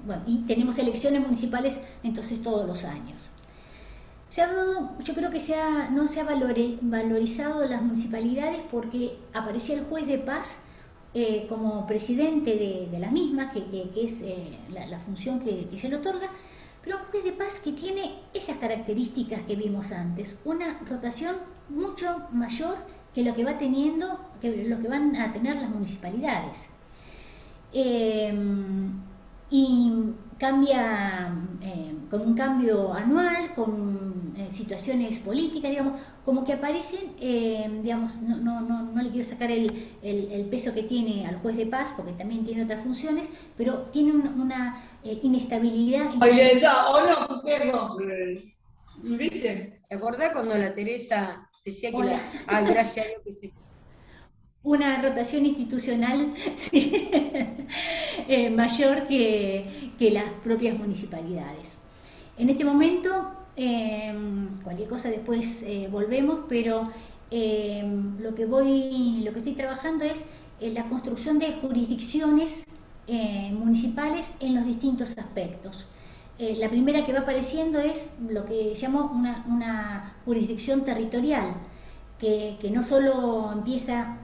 bueno, y tenemos elecciones municipales entonces todos los años. Yo creo que no se ha valorizado las municipalidades porque aparecía el juez de paz como presidente de la misma, que es la función que se le otorga, pero un juez de paz que tiene esas características que vimos antes, una rotación mucho mayor que lo que va teniendo, que lo que van a tener las municipalidades. Y cambia con un cambio anual, con situaciones políticas, digamos, como que aparecen, digamos, no le quiero sacar el peso que tiene al juez de paz, porque también tiene otras funciones, pero tiene una inestabilidad. Ahí está, hola, perro. ¿Viste? ¿Te acordás cuando la Teresa decía que Hola. ay, gracias a Dios que se... Una rotación institucional sí, mayor que las propias municipalidades. En este momento, cualquier cosa después volvemos, pero lo que estoy trabajando es la construcción de jurisdicciones municipales en los distintos aspectos. La primera que va apareciendo es lo que llamo una jurisdicción territorial, que no solo empieza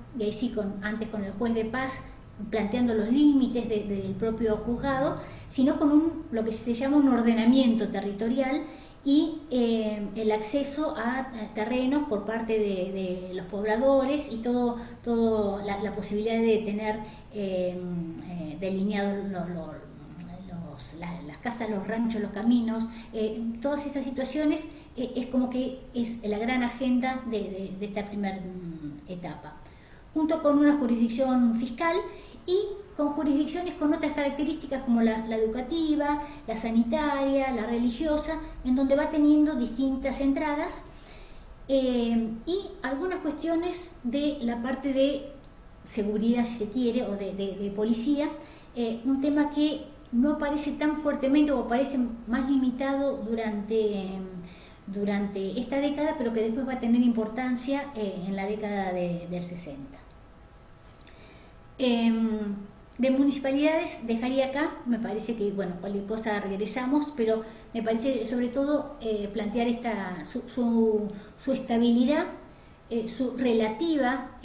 antes con el juez de paz planteando los límites del propio juzgado, sino con lo que se llama un ordenamiento territorial y el acceso a terrenos por parte de los pobladores y todo la posibilidad de tener delineados las casas, los ranchos, los caminos, todas estas situaciones es como que es la gran agenda de esta primera etapa, junto con una jurisdicción fiscal y con jurisdicciones con otras características como la educativa, la sanitaria, la religiosa, en donde va teniendo distintas entradas y algunas cuestiones de la parte de seguridad, si se quiere, o de policía, un tema que no aparece tan fuertemente o aparece más limitado durante esta década, pero que después va a tener importancia en la década del 60. De municipalidades dejaría acá, me parece que, bueno, cualquier cosa regresamos, pero me parece sobre todo plantear su estabilidad, su relativa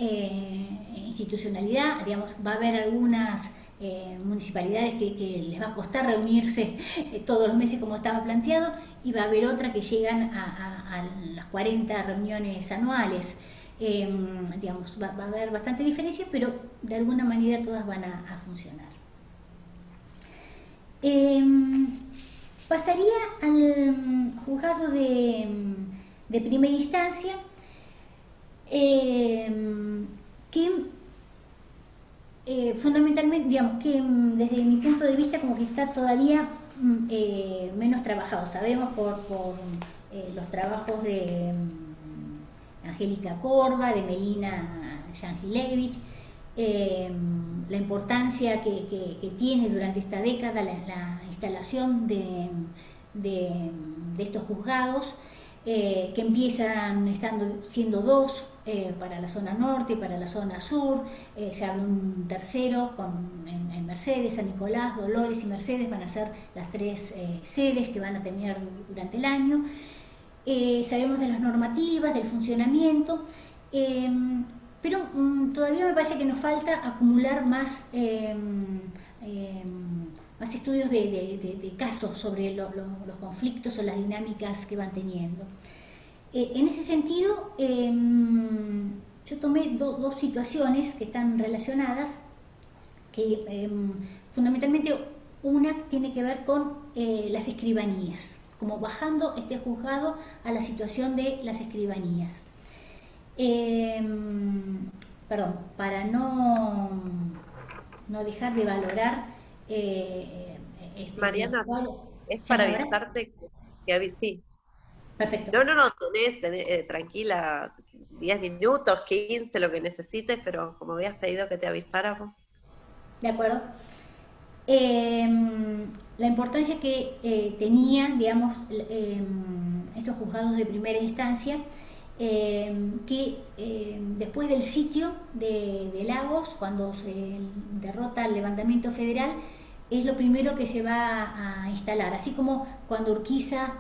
institucionalidad, digamos, va a haber algunas municipalidades que les va a costar reunirse todos los meses como estaba planteado, y va a haber otras que llegan a las 40 reuniones anuales. Digamos, va a haber bastante diferencia, pero de alguna manera todas van a funcionar. Pasaría al juzgado de primera instancia, que fundamentalmente, digamos, que desde mi punto de vista como que está todavía menos trabajado. Sabemos por los trabajos de Angélica Corva, de Melina Yanjilevich, la importancia que tiene durante esta década la instalación de estos juzgados, que empiezan siendo 2 para la zona norte y para la zona sur. Se abre un tercero en Mercedes, San Nicolás, Dolores y Mercedes van a ser las 3 sedes que van a terminar durante el año. Sabemos de las normativas, del funcionamiento, pero todavía me parece que nos falta acumular más estudios de casos sobre los conflictos o las dinámicas que van teniendo. En ese sentido, yo tomé dos situaciones que están relacionadas, que fundamentalmente una tiene que ver con las escribanías, como bajando este juzgado a la situación de las escribanías. Para no dejar de valorar Mariana, es para avisarte que sí. Perfecto. No, tenés tranquila, 10 minutos, 15, lo que necesites, pero como habías pedido que te avisáramos. De acuerdo. la importancia que tenía, digamos, estos juzgados de primera instancia, que después del sitio de Lagos, cuando se derrota el levantamiento federal, es lo primero que se va a instalar. Así como cuando Urquiza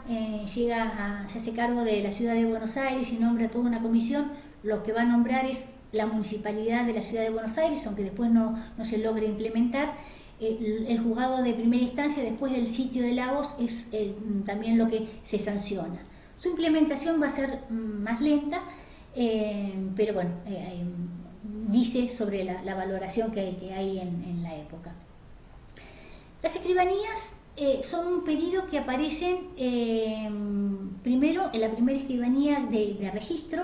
se hace cargo de la ciudad de Buenos Aires y nombra toda una comisión, lo que va a nombrar es la municipalidad de la ciudad de Buenos Aires, aunque después no se logre implementar. El juzgado de primera instancia, después del sitio de Lagos, es también lo que se sanciona. Su implementación va a ser más lenta, pero bueno, dice sobre la valoración que hay en la época. Las escribanías son un pedido que aparecen primero en la primera escribanía de registro,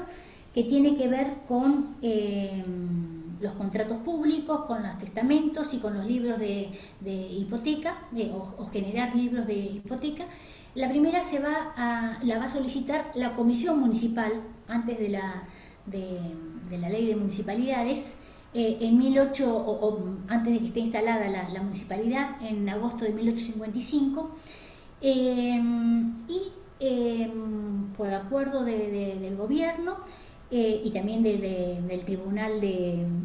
que tiene que ver con los contratos públicos, con los testamentos y con los libros de hipoteca, o generar libros de hipoteca. La primera la va a solicitar la comisión municipal antes de la ley de municipalidades, antes de que esté instalada la municipalidad, en agosto de 1855, por acuerdo del gobierno y también del Tribunal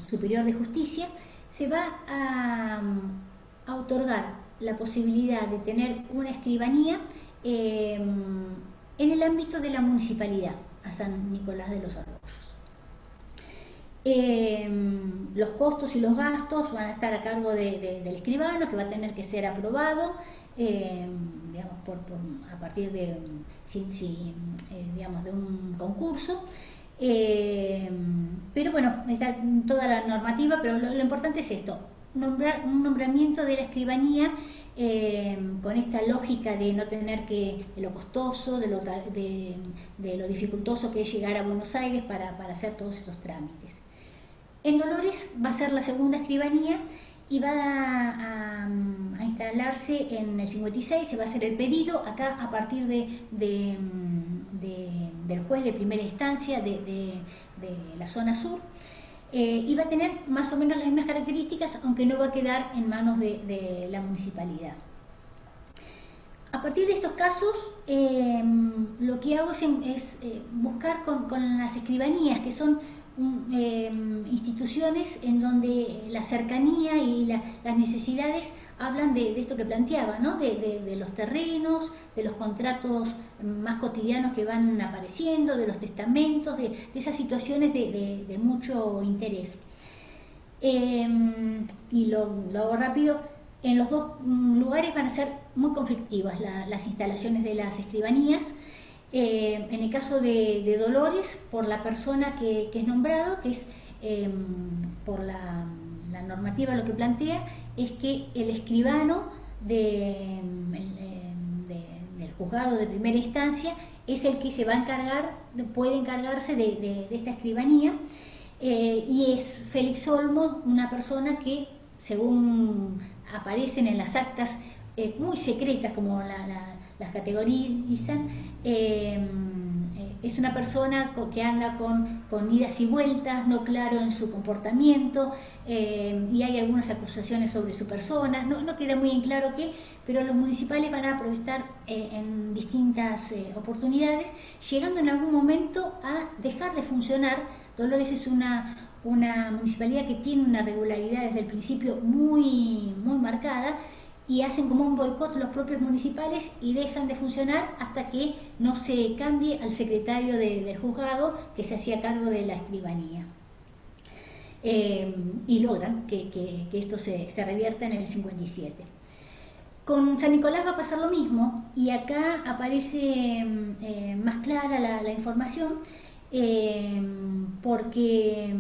Superior de Justicia, se va a otorgar la posibilidad de tener una escribanía en el ámbito de la municipalidad a San Nicolás de los Arroyos. Los costos y los gastos van a estar a cargo del escribano, que va a tener que ser aprobado, digamos, a partir de un concurso. Pero bueno, está toda la normativa, pero lo importante es esto: un nombramiento de la escribanía con esta lógica de no tener de lo costoso, de lo dificultoso que es llegar a Buenos Aires para hacer todos estos trámites. En Dolores va a ser la segunda escribanía y va a instalarse en el 56, se va a hacer el pedido acá a partir del juez de primera instancia de la zona sur, y va a tener más o menos las mismas características, aunque no va a quedar en manos de la municipalidad. A partir de estos casos, lo que hago es buscar con las escribanías, que son instituciones en donde la cercanía y las necesidades hablan de esto que planteaba, ¿no? de los terrenos, de los contratos más cotidianos que van apareciendo, de los testamentos, de esas situaciones de mucho interés. Y lo hago rápido. En los dos lugares van a ser muy conflictivas las instalaciones de las escribanías. En el caso de Dolores, por la persona que es nombrado, que es por la normativa, lo que plantea es que el escribano del juzgado de primera instancia es el que se va a encargar, puede encargarse de esta escribanía, y es Félix Olmo, una persona que, según aparecen en las actas muy secretas, como las categorizan, es una persona que anda con idas y vueltas, no claro en su comportamiento, y hay algunas acusaciones sobre su persona, no queda muy en claro qué, pero los municipales van a protestar en distintas oportunidades, llegando en algún momento a dejar de funcionar. Dolores es una municipalidad que tiene una regularidad desde el principio muy, muy marcada, y hacen como un boicot los propios municipales y dejan de funcionar hasta que no se cambie al secretario del juzgado, que se hacía cargo de la escribanía. Y logran que esto se revierta en el 57. Con San Nicolás va a pasar lo mismo, y acá aparece más clara la información, porque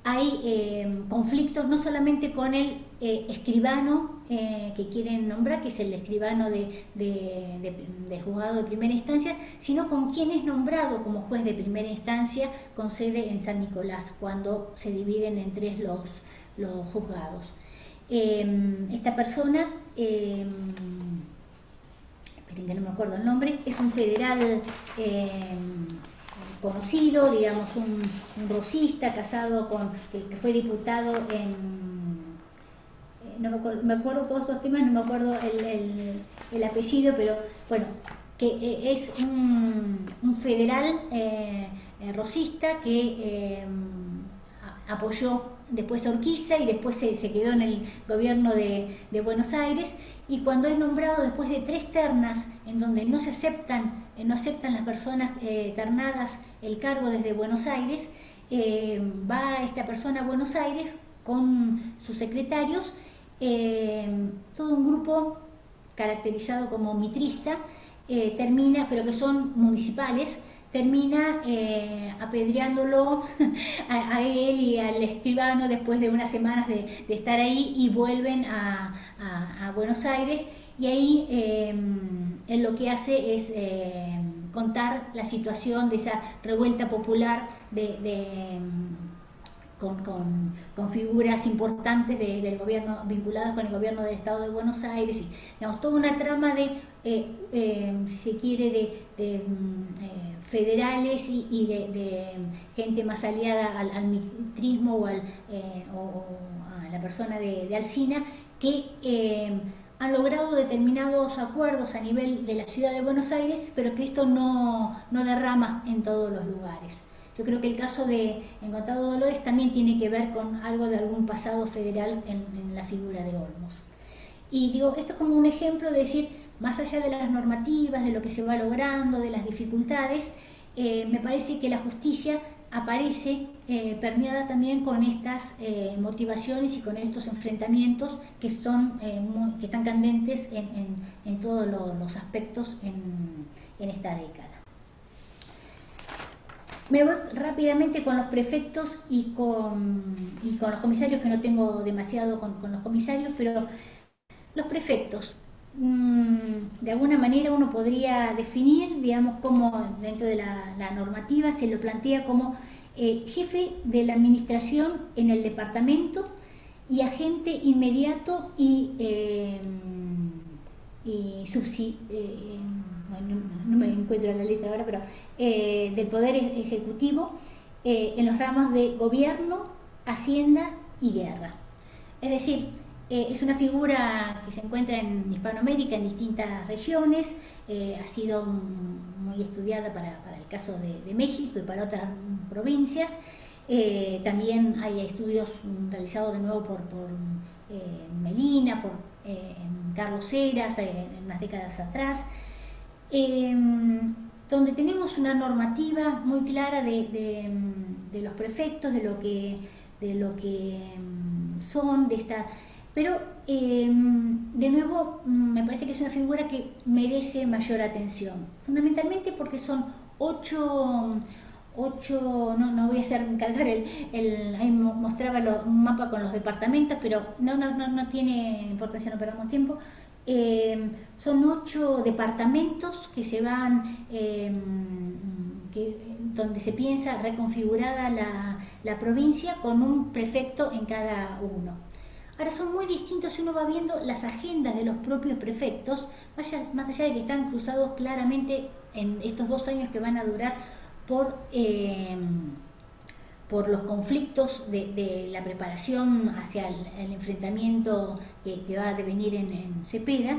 hay conflictos no solamente con el escribano que quieren nombrar, que es el escribano del juzgado de primera instancia, sino con quien es nombrado como juez de primera instancia con sede en San Nicolás, cuando se dividen en tres los juzgados. Esta persona, esperen que no me acuerdo el nombre, es un federal conocido, digamos, un rosista casado que fue diputado no me acuerdo todos estos temas, no me acuerdo el apellido, pero bueno, que es un federal rosista que apoyó después a Urquiza y después se quedó en el gobierno de Buenos Aires, y cuando es nombrado después de 3 ternas en donde no aceptan las personas ternadas el cargo desde Buenos Aires, va esta persona a Buenos Aires con sus secretarios, todo un grupo caracterizado como mitrista, termina, pero que son municipales, termina apedreándolo a él y al escribano después de unas semanas de estar ahí, y vuelven a Buenos Aires, y ahí él lo que hace es contar la situación de esa revuelta popular con figuras importantes del gobierno, vinculadas con el gobierno del Estado de Buenos Aires, y digamos, toda una trama de, si se quiere, de federales y de gente más aliada al mitrismo o a la persona de Alsina, que han logrado determinados acuerdos a nivel de la ciudad de Buenos Aires, pero que esto no derrama en todos los lugares. Yo creo que el caso de Encontrado Dolores también tiene que ver con algo de algún pasado federal en la figura de Olmos. Y digo, esto es como un ejemplo de decir, más allá de las normativas, de lo que se va logrando, de las dificultades, me parece que la justicia aparece permeada también con estas motivaciones y con estos enfrentamientos que están candentes en todos los aspectos en esta década. Me voy rápidamente con los prefectos y con los comisarios, que no tengo demasiado con los comisarios, pero los prefectos, de alguna manera uno podría definir, digamos, como dentro de la normativa se lo plantea como jefe de la administración en el departamento y agente inmediato no me encuentro en la letra ahora, pero del Poder Ejecutivo en los ramos de Gobierno, Hacienda y Guerra. Es decir, es una figura que se encuentra en Hispanoamérica, en distintas regiones, ha sido muy estudiada para el caso de México y para otras provincias. También hay estudios realizados de nuevo por Melina, por Carlos Heras, en unas décadas atrás, donde tenemos una normativa muy clara de los prefectos, de lo que son, pero de nuevo me parece que es una figura que merece mayor atención, fundamentalmente porque son 8, no voy a hacer cargar ahí mostraba un mapa con los departamentos, pero no tiene importancia, no perdamos tiempo. Son 8 departamentos que se van, donde se piensa reconfigurada la provincia con un prefecto en cada uno. Ahora son muy distintos si uno va viendo las agendas de los propios prefectos, más allá de que están cruzados claramente en estos 2 años que van a durar por los conflictos de la preparación hacia el enfrentamiento que va a devenir en Cepeda.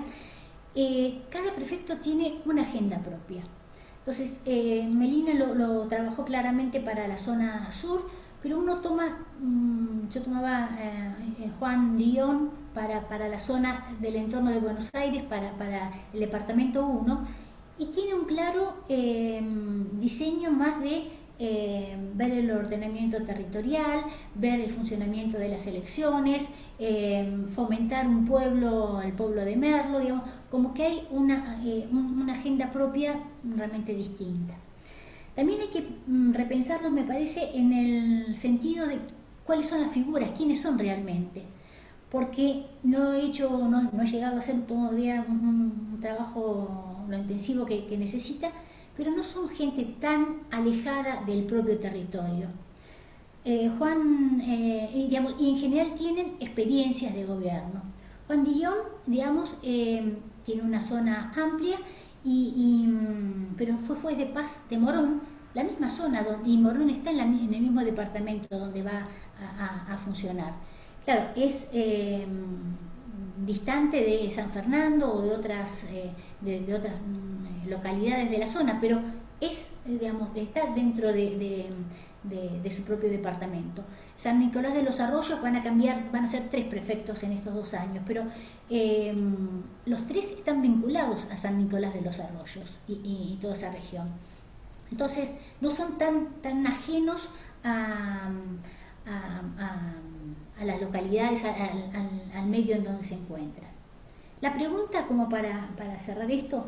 Cada prefecto tiene una agenda propia. Entonces, Melina lo trabajó claramente para la zona sur, pero uno yo tomaba Juan Dillon para la zona del entorno de Buenos Aires, para el departamento 1, y tiene un claro diseño más de ver el ordenamiento territorial, ver el funcionamiento de las elecciones, fomentar el pueblo de Merlo, digamos, como que hay una agenda propia realmente distinta. También hay que repensarlos, me parece, en el sentido de cuáles son las figuras, quiénes son realmente, porque no he llegado a hacer todavía un trabajo lo intensivo que necesita, pero no son gente tan alejada del propio territorio. Juan, digamos, y en general tienen experiencias de gobierno. Juan Dillon, digamos, tiene una zona amplia, pero fue juez de paz de Morón, la misma zona, y Morón está en el mismo departamento donde va a funcionar. Claro, es distante de San Fernando o de otras, localidades de la zona, pero es, digamos, está dentro de su propio departamento. San Nicolás de los Arroyos van a ser 3 prefectos en estos 2 años, pero los 3 están vinculados a San Nicolás de los Arroyos y toda esa región. Entonces, no son tan ajenos a las localidades, al medio en donde se encuentran. La pregunta, como para cerrar esto,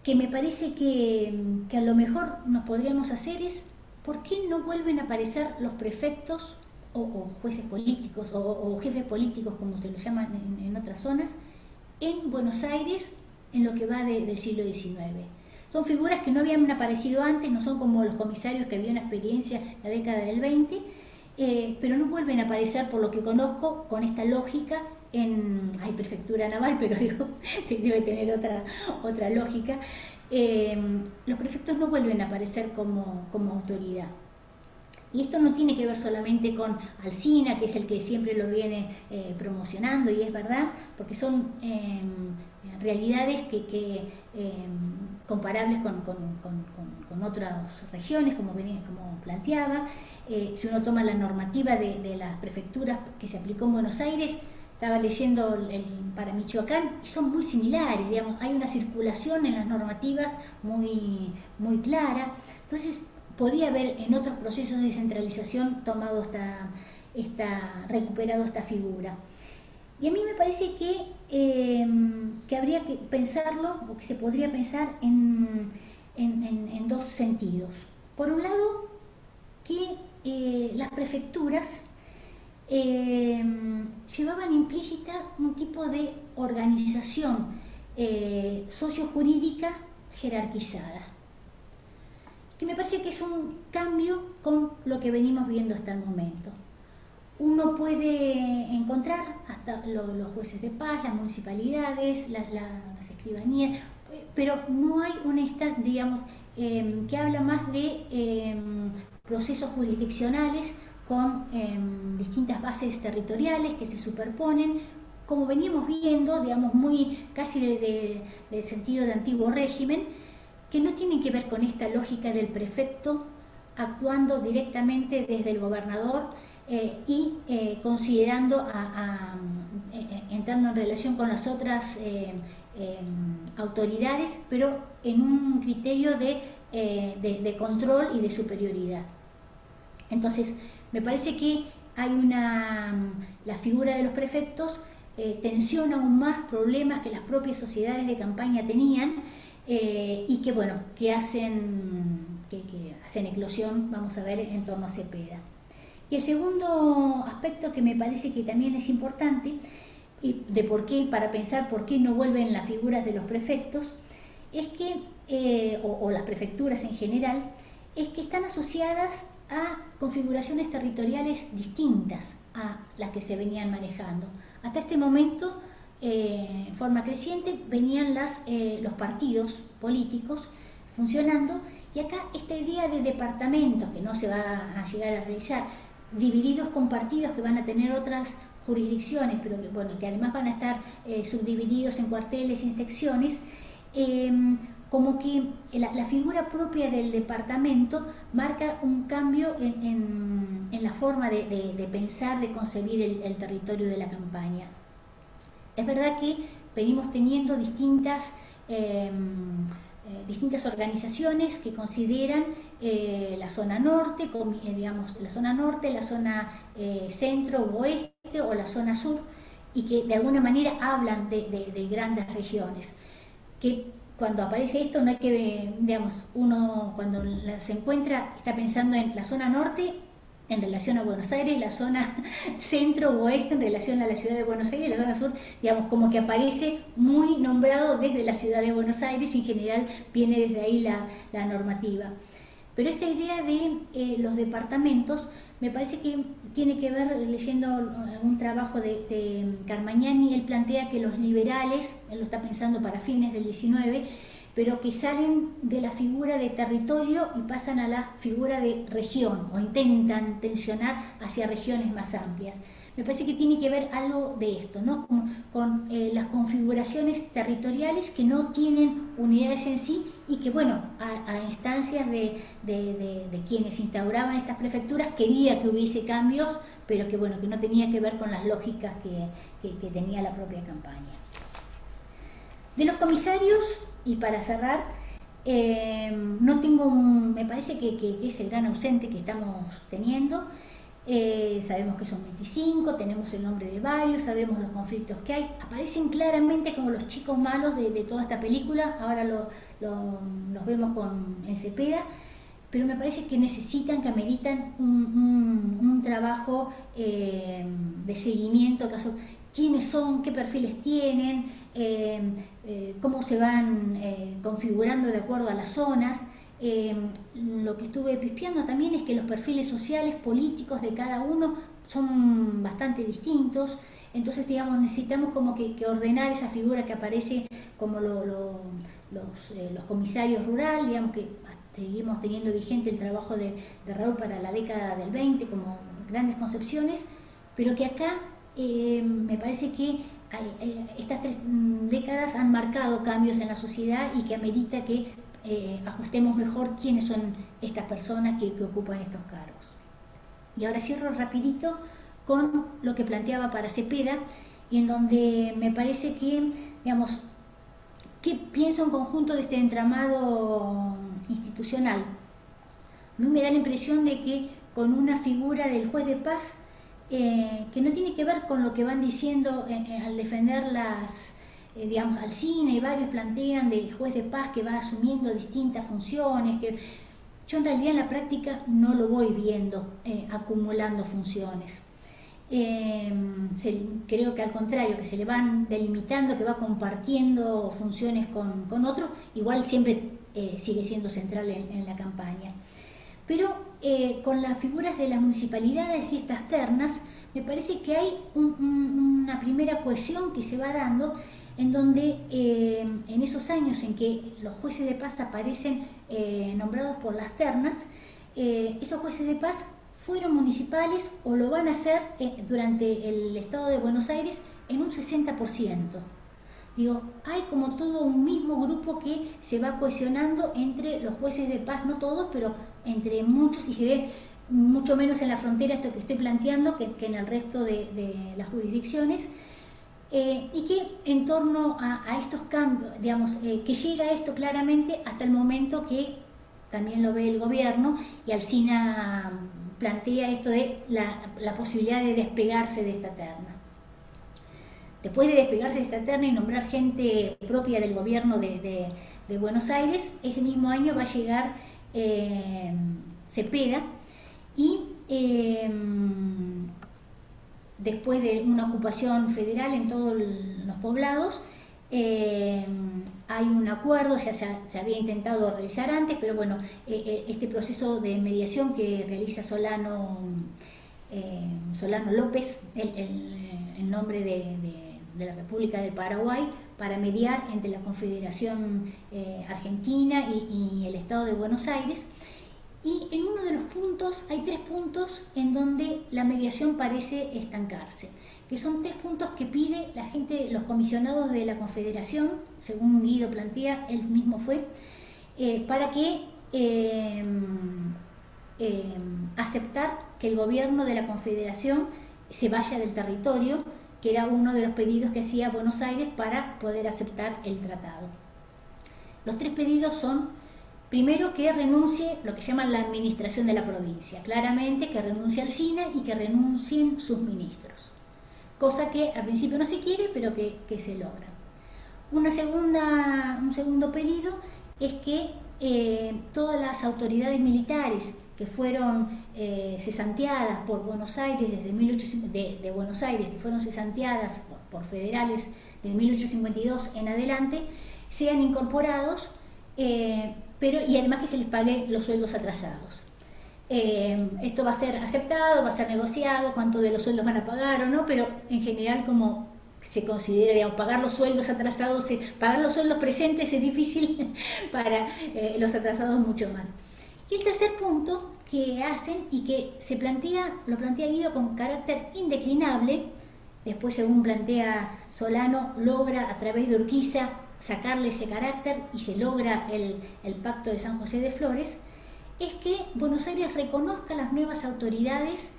que me parece que a lo mejor nos podríamos hacer es: ¿por qué no vuelven a aparecer los prefectos o jueces políticos o jefes políticos, como se los llaman en otras zonas, en Buenos Aires en lo que va del siglo XIX? Son figuras que no habían aparecido antes, no son como los comisarios que había una experiencia en la década del 20, pero no vuelven a aparecer, por lo que conozco, con esta lógica hay prefectura naval, pero digo, debe tener otra lógica. Los prefectos no vuelven a aparecer como autoridad. Y esto no tiene que ver solamente con Alsina, que es el que siempre lo viene promocionando, y es verdad, porque son realidades que comparables con otras regiones, como planteaba. Si uno toma la normativa de las prefecturas que se aplicó en Buenos Aires, estaba leyendo para Michoacán, y son muy similares, digamos, hay una circulación en las normativas muy clara. Entonces, podía haber en otros procesos de descentralización recuperado esta figura. Y a mí me parece que habría que pensarlo, o que se podría pensar en 2 sentidos. Por un lado, que las prefecturas llevaban implícita un tipo de organización sociojurídica jerarquizada, que me parece que es un cambio con lo que venimos viendo hasta el momento. Uno puede encontrar hasta los jueces de paz, las municipalidades, las escribanías, pero no hay una instancia, digamos, que habla más de procesos jurisdiccionales con distintas bases territoriales que se superponen, como veníamos viendo, digamos, muy casi del sentido de antiguo régimen, que no tienen que ver con esta lógica del prefecto actuando directamente desde el gobernador y considerando, entrando en relación con las otras autoridades, pero en un criterio de control y de superioridad. Entonces, me parece que la figura de los prefectos tensiona aún más problemas que las propias sociedades de campaña tenían, y que hacen eclosión, vamos a ver, en torno a Cepeda. Y el segundo aspecto que me parece que también es importante, para pensar por qué no vuelven las figuras de los prefectos, es que, o las prefecturas en general, es que están asociadas a configuraciones territoriales distintas a las que se venían manejando. Hasta este momento, en forma creciente, venían los partidos políticos funcionando, y acá esta idea de departamentos, que no se va a llegar a realizar, divididos con partidos que van a tener otras jurisdicciones, pero que además van a estar subdivididos en cuarteles y en secciones, como que la figura propia del departamento marca un cambio en la forma de pensar, de concebir el territorio de la campaña. Es verdad que venimos teniendo distintas organizaciones que consideran la zona norte, la zona centro u oeste, o la zona sur, y que de alguna manera hablan de grandes regiones. Que cuando aparece esto, no hay que, uno cuando se encuentra está pensando en la zona norte en relación a Buenos Aires, la zona centro u oeste en relación a la ciudad de Buenos Aires, la zona sur, como que aparece muy nombrado desde la ciudad de Buenos Aires, y en general viene desde ahí la normativa. Pero esta idea de los departamentos me parece que tiene que ver, leyendo un trabajo de Carmagnani, él plantea que los liberales, él lo está pensando para fines del 19, pero que salen de la figura de territorio y pasan a la figura de región, o intentan tensionar hacia regiones más amplias. me parece que tiene que ver algo de esto, ¿no? Con las configuraciones territoriales que no tienen unidades en sí y que, bueno, a instancias de quienes instauraban estas prefecturas quería que hubiese cambios, pero que, bueno, que no tenía que ver con las lógicas que tenía la propia campaña. De los comisarios, y para cerrar, no tengo me parece que es el gran ausente que estamos teniendo. Sabemos que son 25, tenemos el nombre de varios, sabemos los conflictos que hay, aparecen claramente como los chicos malos de toda esta película, ahora los vemos en Cepeda, pero me parece que necesitan, que ameritan un trabajo de seguimiento, acaso, quiénes son, qué perfiles tienen, cómo se van configurando de acuerdo a las zonas. Lo que estuve pispeando también es que los perfiles sociales, políticos de cada uno son bastante distintos, entonces, digamos, necesitamos como que ordenar esa figura que aparece como los comisarios rural, digamos que seguimos teniendo vigente el trabajo de Raúl para la década del 20 como grandes concepciones, pero que acá me parece que estas 3 décadas han marcado cambios en la sociedad y que amerita que ajustemos mejor quiénes son estas personas que ocupan estos cargos. Y ahora cierro rapidito con lo que planteaba para Cepeda, y en donde me parece que, digamos, ¿qué pienso en conjunto de este entramado institucional? A mí me da la impresión de que con una figura del juez de paz que no tiene que ver con lo que van diciendo al defender digamos, Alsina y varios plantean del juez de paz que va asumiendo distintas funciones, que yo en realidad en la práctica no lo voy viendo acumulando funciones. Creo que al contrario, que se le van delimitando, que va compartiendo funciones con otros, igual siempre sigue siendo central en la campaña. Pero con las figuras de las municipalidades y estas ternas, me parece que hay una primera cohesión que se va dando, en donde en esos años en que los jueces de paz aparecen nombrados por las ternas, esos jueces de paz fueron municipales o lo van a hacer durante el Estado de Buenos Aires en un 60%. Digo, hay como todo un mismo grupo que se va cohesionando entre los jueces de paz, no todos, pero entre muchos, y se ve mucho menos en la frontera esto que estoy planteando que en el resto de las jurisdicciones, y que en torno a estos cambios, digamos, que llega esto claramente hasta el momento que también lo ve el gobierno, y Alsina plantea esto de la posibilidad de despegarse de esta terna. Después de despegarse de esta terna y nombrar gente propia del gobierno de Buenos Aires, ese mismo año va a llegar Cepeda, y después de una ocupación federal en todos los poblados, hay un acuerdo, ya se había intentado realizar antes, pero bueno, este proceso de mediación que realiza Solano López, en nombre de la República del Paraguay, para mediar entre la Confederación Argentina y el Estado de Buenos Aires. Y en uno de los puntos, hay 3 puntos en donde la mediación parece estancarse, que son 3 puntos que pide la gente, los comisionados de la Confederación, según Guido plantea, él mismo fue, para que aceptar que el gobierno de la Confederación se vaya del territorio, que era uno de los pedidos que hacía Buenos Aires para poder aceptar el tratado. Los 3 pedidos son: primero, que renuncie lo que llaman la administración de la provincia, claramente que renuncie Alsina y que renuncien sus ministros, cosa que al principio no se quiere, pero que se logra. Un segundo pedido es que todas las autoridades militares que fueron cesanteadas por Buenos Aires de Buenos Aires, que fueron cesanteadas por federales de 1852 en adelante, sean incorporados, y además que se les pague los sueldos atrasados. Esto va a ser aceptado, va a ser negociado, cuánto de los sueldos van a pagar o no, pero en general, como se considera, digamos, pagar los sueldos atrasados, pagar los sueldos presentes es difícil, para los atrasados mucho más. Y el tercer punto, que hacen y que lo plantea Guido con carácter indeclinable. Después, según plantea Solano, logra a través de Urquiza sacarle ese carácter y se logra el Pacto de San José de Flores, es que Buenos Aires reconozca las nuevas autoridades,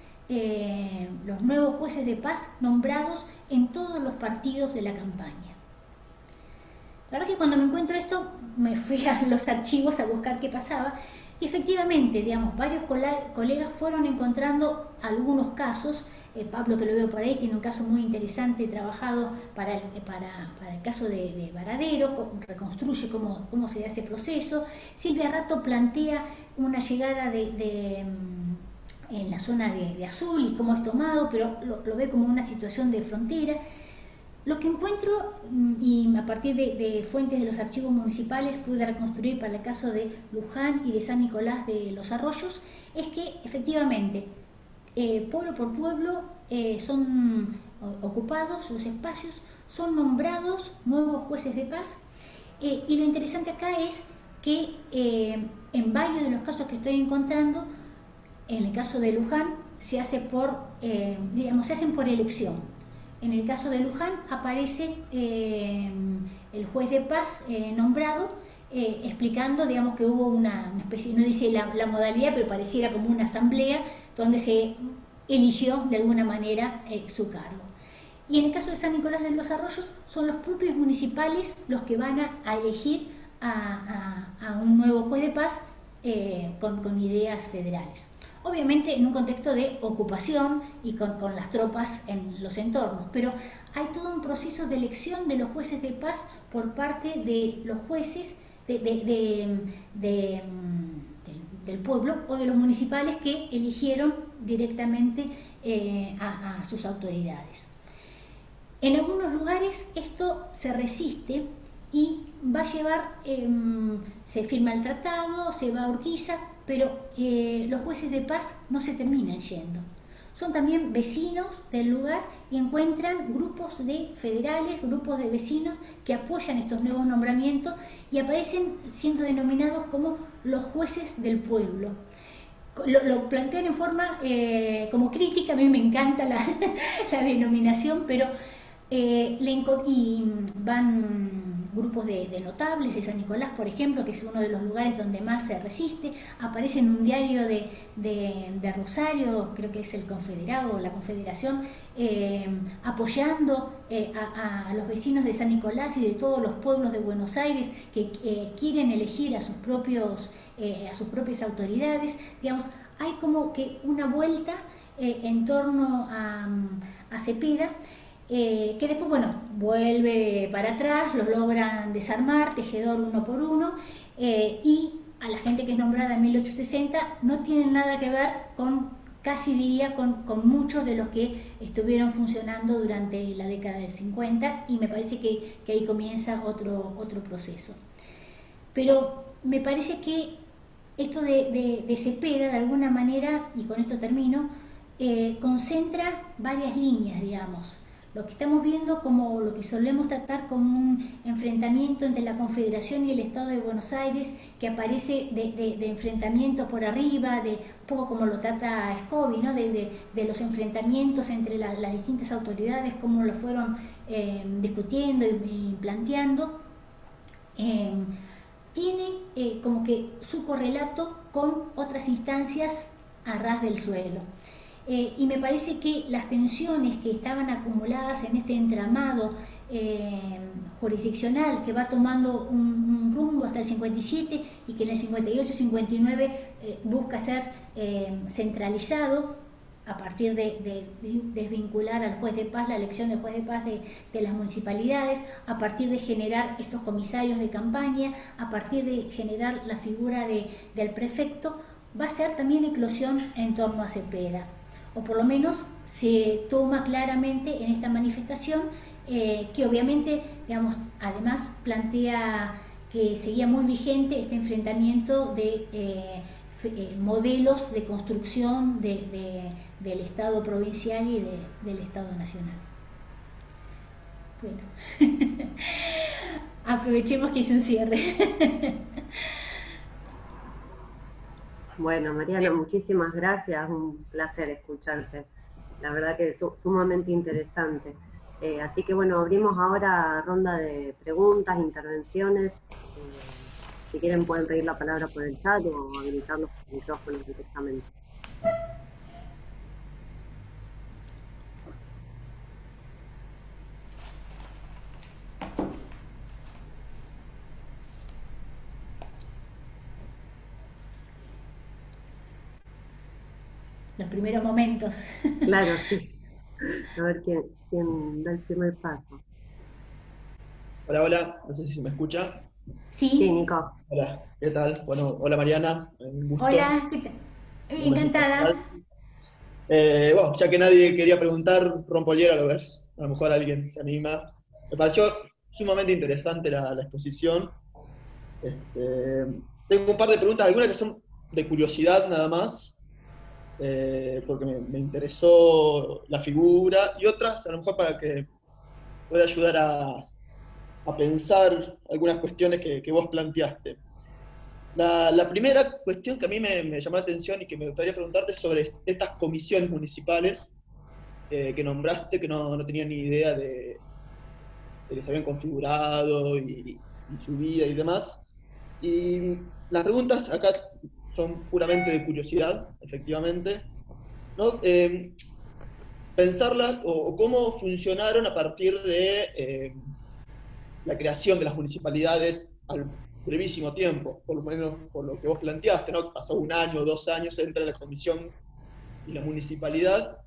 los nuevos jueces de paz nombrados en todos los partidos de la campaña. La verdad que cuando me encuentro esto, me fui a los archivos a buscar qué pasaba, y efectivamente, digamos, varios colegas fueron encontrando algunos casos. Pablo, que lo veo por ahí, tiene un caso muy interesante trabajado para el caso de Varadero, reconstruye cómo se da ese proceso. Silvia Rato plantea una llegada en la zona de Azul y cómo es tomado, pero lo ve como una situación de frontera. Lo que encuentro, y a partir de fuentes de los archivos municipales pude reconstruir para el caso de Luján y de San Nicolás de los Arroyos, es que efectivamente pueblo por pueblo son ocupados los espacios, son nombrados nuevos jueces de paz, y lo interesante acá es que en varios de los casos que estoy encontrando, en el caso de Luján se hacen por elección. En el caso de Luján aparece el juez de paz nombrado, explicando, digamos, que hubo una especie, no dice la modalidad, pero pareciera como una asamblea donde se eligió de alguna manera su cargo. Y en el caso de San Nicolás de los Arroyos, son los propios municipales los que van a elegir a un nuevo juez de paz con ideas federales. Obviamente en un contexto de ocupación y con las tropas en los entornos, pero hay todo un proceso de elección de los jueces de paz por parte de los jueces del pueblo o de los municipales que eligieron directamente a sus autoridades. En algunos lugares esto se resiste y va a llevar, se firma el tratado, se va a Urquiza, pero los jueces de paz no se terminan yendo. Son también vecinos del lugar y encuentran grupos de federales, grupos de vecinos que apoyan estos nuevos nombramientos y aparecen siendo denominados como los jueces del pueblo. Lo plantean en forma como crítica, a mí me encanta la denominación, pero y van grupos de notables de San Nicolás, por ejemplo, que es uno de los lugares donde más se resiste. Aparece en un diario de Rosario, creo que es el Confederado o la Confederación, apoyando a los vecinos de San Nicolás y de todos los pueblos de Buenos Aires que quieren elegir a sus propias autoridades. Digamos, hay como que una vuelta en torno a Cepeda, que después, bueno, vuelve para atrás, los logran desarmar, Tejedor uno por uno, y a la gente que es nombrada en 1860 no tienen nada que ver casi diría, con muchos de los que estuvieron funcionando durante la década del 50, y me parece que ahí comienza otro proceso. Pero me parece que esto de Cepeda, de alguna manera, y con esto termino, concentra varias líneas, digamos. Lo que estamos viendo como lo que solemos tratar como un enfrentamiento entre la Confederación y el Estado de Buenos Aires, que aparece de enfrentamiento por arriba, un poco como lo trata Scovi, ¿no? de los enfrentamientos entre las distintas autoridades, cómo lo fueron discutiendo y planteando. Tiene como que su correlato con otras instancias a ras del suelo. Y me parece que las tensiones que estaban acumuladas en este entramado jurisdiccional, que va tomando un rumbo hasta el 57 y que en el 58-59 busca ser centralizado a partir de desvincular al juez de paz, la elección del juez de paz de las municipalidades, a partir de generar estos comisarios de campaña, a partir de generar la figura del prefecto, va a ser también eclosión en torno a Cepeda. O por lo menos se toma claramente en esta manifestación, que obviamente, digamos, además plantea que seguía muy vigente este enfrentamiento de modelos de construcción del Estado provincial y del Estado nacional. Bueno, aprovechemos que hice un cierre. Bueno, Mariana, muchísimas gracias, un placer escucharte. La verdad que es sumamente interesante. Así que bueno, abrimos ahora ronda de preguntas, intervenciones. Si quieren pueden pedir la palabra por el chat o habilitar los micrófonos directamente. Los primeros momentos. Claro, sí. A ver quién da el primer paso. Hola, hola, no sé si se me escucha. Sí. Sí, Nico. Hola, ¿qué tal? Bueno, hola Mariana, un gusto. Hola, ¿qué tal? Encantada. Bueno, ya que nadie quería preguntar, rompo el hielo, lo ves. A lo mejor alguien se anima. Me pareció sumamente interesante la exposición. Tengo un par de preguntas, algunas que son de curiosidad nada más, porque me interesó la figura, y otras a lo mejor para que pueda ayudar a pensar algunas cuestiones que vos planteaste. La primera cuestión que a mí me llamó la atención y que me gustaría preguntarte es sobre estas comisiones municipales que nombraste, que no tenía ni idea de que se habían configurado y su vida y demás. Y las preguntas acá son puramente de curiosidad, efectivamente, ¿no? Pensarlas o cómo funcionaron a partir de la creación de las municipalidades al brevísimo tiempo, por lo menos por lo que vos planteaste, ¿no? Pasó 1 año, 2 años entre la comisión y la municipalidad,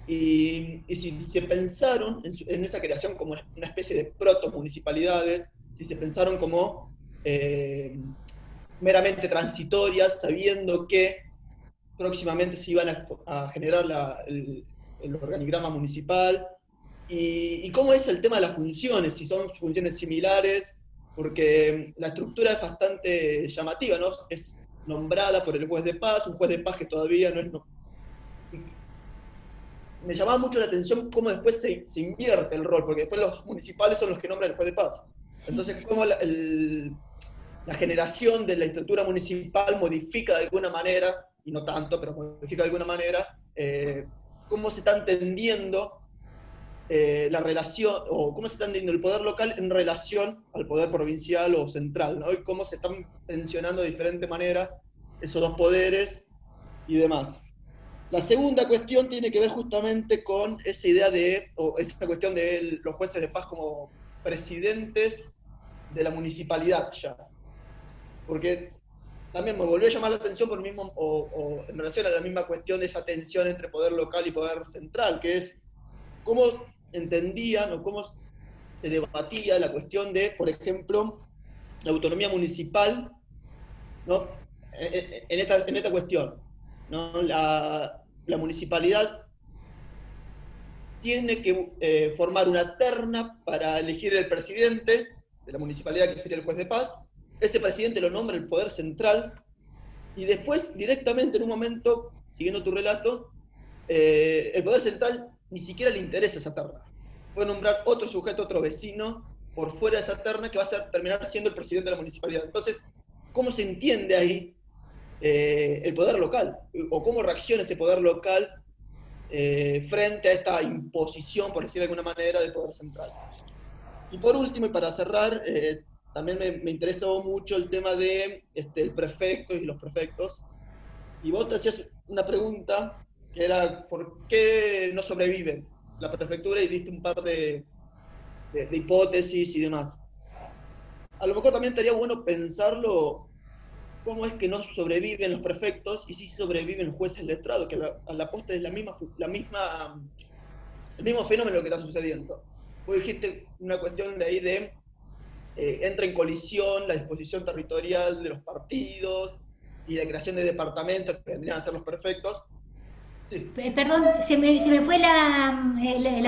y si se pensaron en esa creación como una especie de proto-municipalidades, si se pensaron como meramente transitorias, sabiendo que próximamente se iban a generar el organigrama municipal, y cómo es el tema de las funciones, si son funciones similares, porque la estructura es bastante llamativa, ¿no? Es nombrada por el juez de paz, un juez de paz que todavía no es... Me llamaba mucho la atención cómo después se invierte el rol, porque después los municipales son los que nombran el juez de paz. Entonces, cómo la generación de la estructura municipal modifica de alguna manera, y no tanto, pero modifica de alguna manera, cómo se está entendiendo la relación, o cómo se está entendiendo el poder local en relación al poder provincial o central, ¿no? Y cómo se están tensionando de diferente manera esos dos poderes y demás. La segunda cuestión tiene que ver justamente con esa idea o esa cuestión de los jueces de paz como presidentes de la municipalidad ya. Porque también me volvió a llamar la atención por el mismo, o en relación a la misma cuestión de esa tensión entre poder local y poder central, que es cómo entendían o cómo se debatía la cuestión de, por ejemplo, la autonomía municipal, ¿no? En esta cuestión, ¿no? La municipalidad tiene que formar una terna para elegir el presidente de la municipalidad, que sería el juez de paz. Ese presidente lo nombra el poder central, y después, directamente, en un momento, siguiendo tu relato, el poder central ni siquiera le interesa esa terna. Puede nombrar otro sujeto, otro vecino, por fuera de esa terna, que va a terminar siendo el presidente de la municipalidad. Entonces, ¿cómo se entiende ahí el poder local? ¿O cómo reacciona ese poder local frente a esta imposición, por decir de alguna manera, del poder central? Y por último, y para cerrar, también me interesó mucho el tema de el prefecto y los prefectos. Y vos te hacías una pregunta que era ¿por qué no sobrevive la prefectura? Y diste un par de hipótesis y demás. A lo mejor también estaría bueno pensarlo, cómo es que no sobreviven los prefectos y sí sobreviven los jueces letrados, que a la postre es el mismo fenómeno lo que está sucediendo. Vos dijiste una cuestión de ahí de entra en colisión la disposición territorial de los partidos y la creación de departamentos que vendrían a ser los prefectos. Sí. Perdón, se me fue la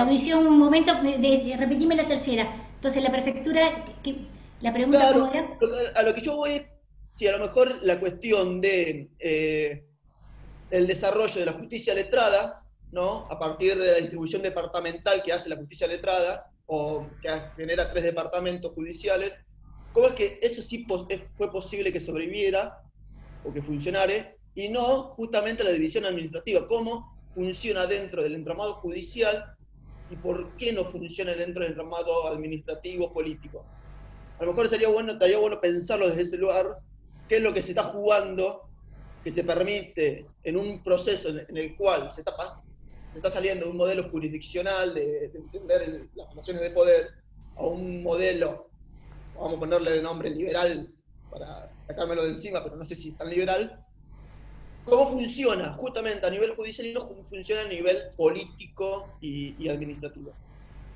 audición un momento, repetime la tercera. Entonces, la prefectura, la pregunta claro, ¿cómo era? A lo que yo voy es, si a lo mejor la cuestión de el desarrollo de la justicia letrada, ¿no? A partir de la distribución departamental que hace la justicia letrada, o que genera 3 departamentos judiciales, ¿cómo es que eso sí fue posible que sobreviviera o que funcionara y no justamente la división administrativa, cómo funciona dentro del entramado judicial y por qué no funciona dentro del entramado administrativo político. A lo mejor estaría bueno pensarlo desde ese lugar, qué es lo que se está jugando, que se permite en un proceso en el cual se está saliendo de un modelo jurisdiccional de entender las relaciones de poder a un modelo, vamos a ponerle de nombre liberal para sacármelo de encima, pero no sé si es tan liberal, cómo funciona justamente a nivel judicial y no cómo funciona a nivel político y administrativo.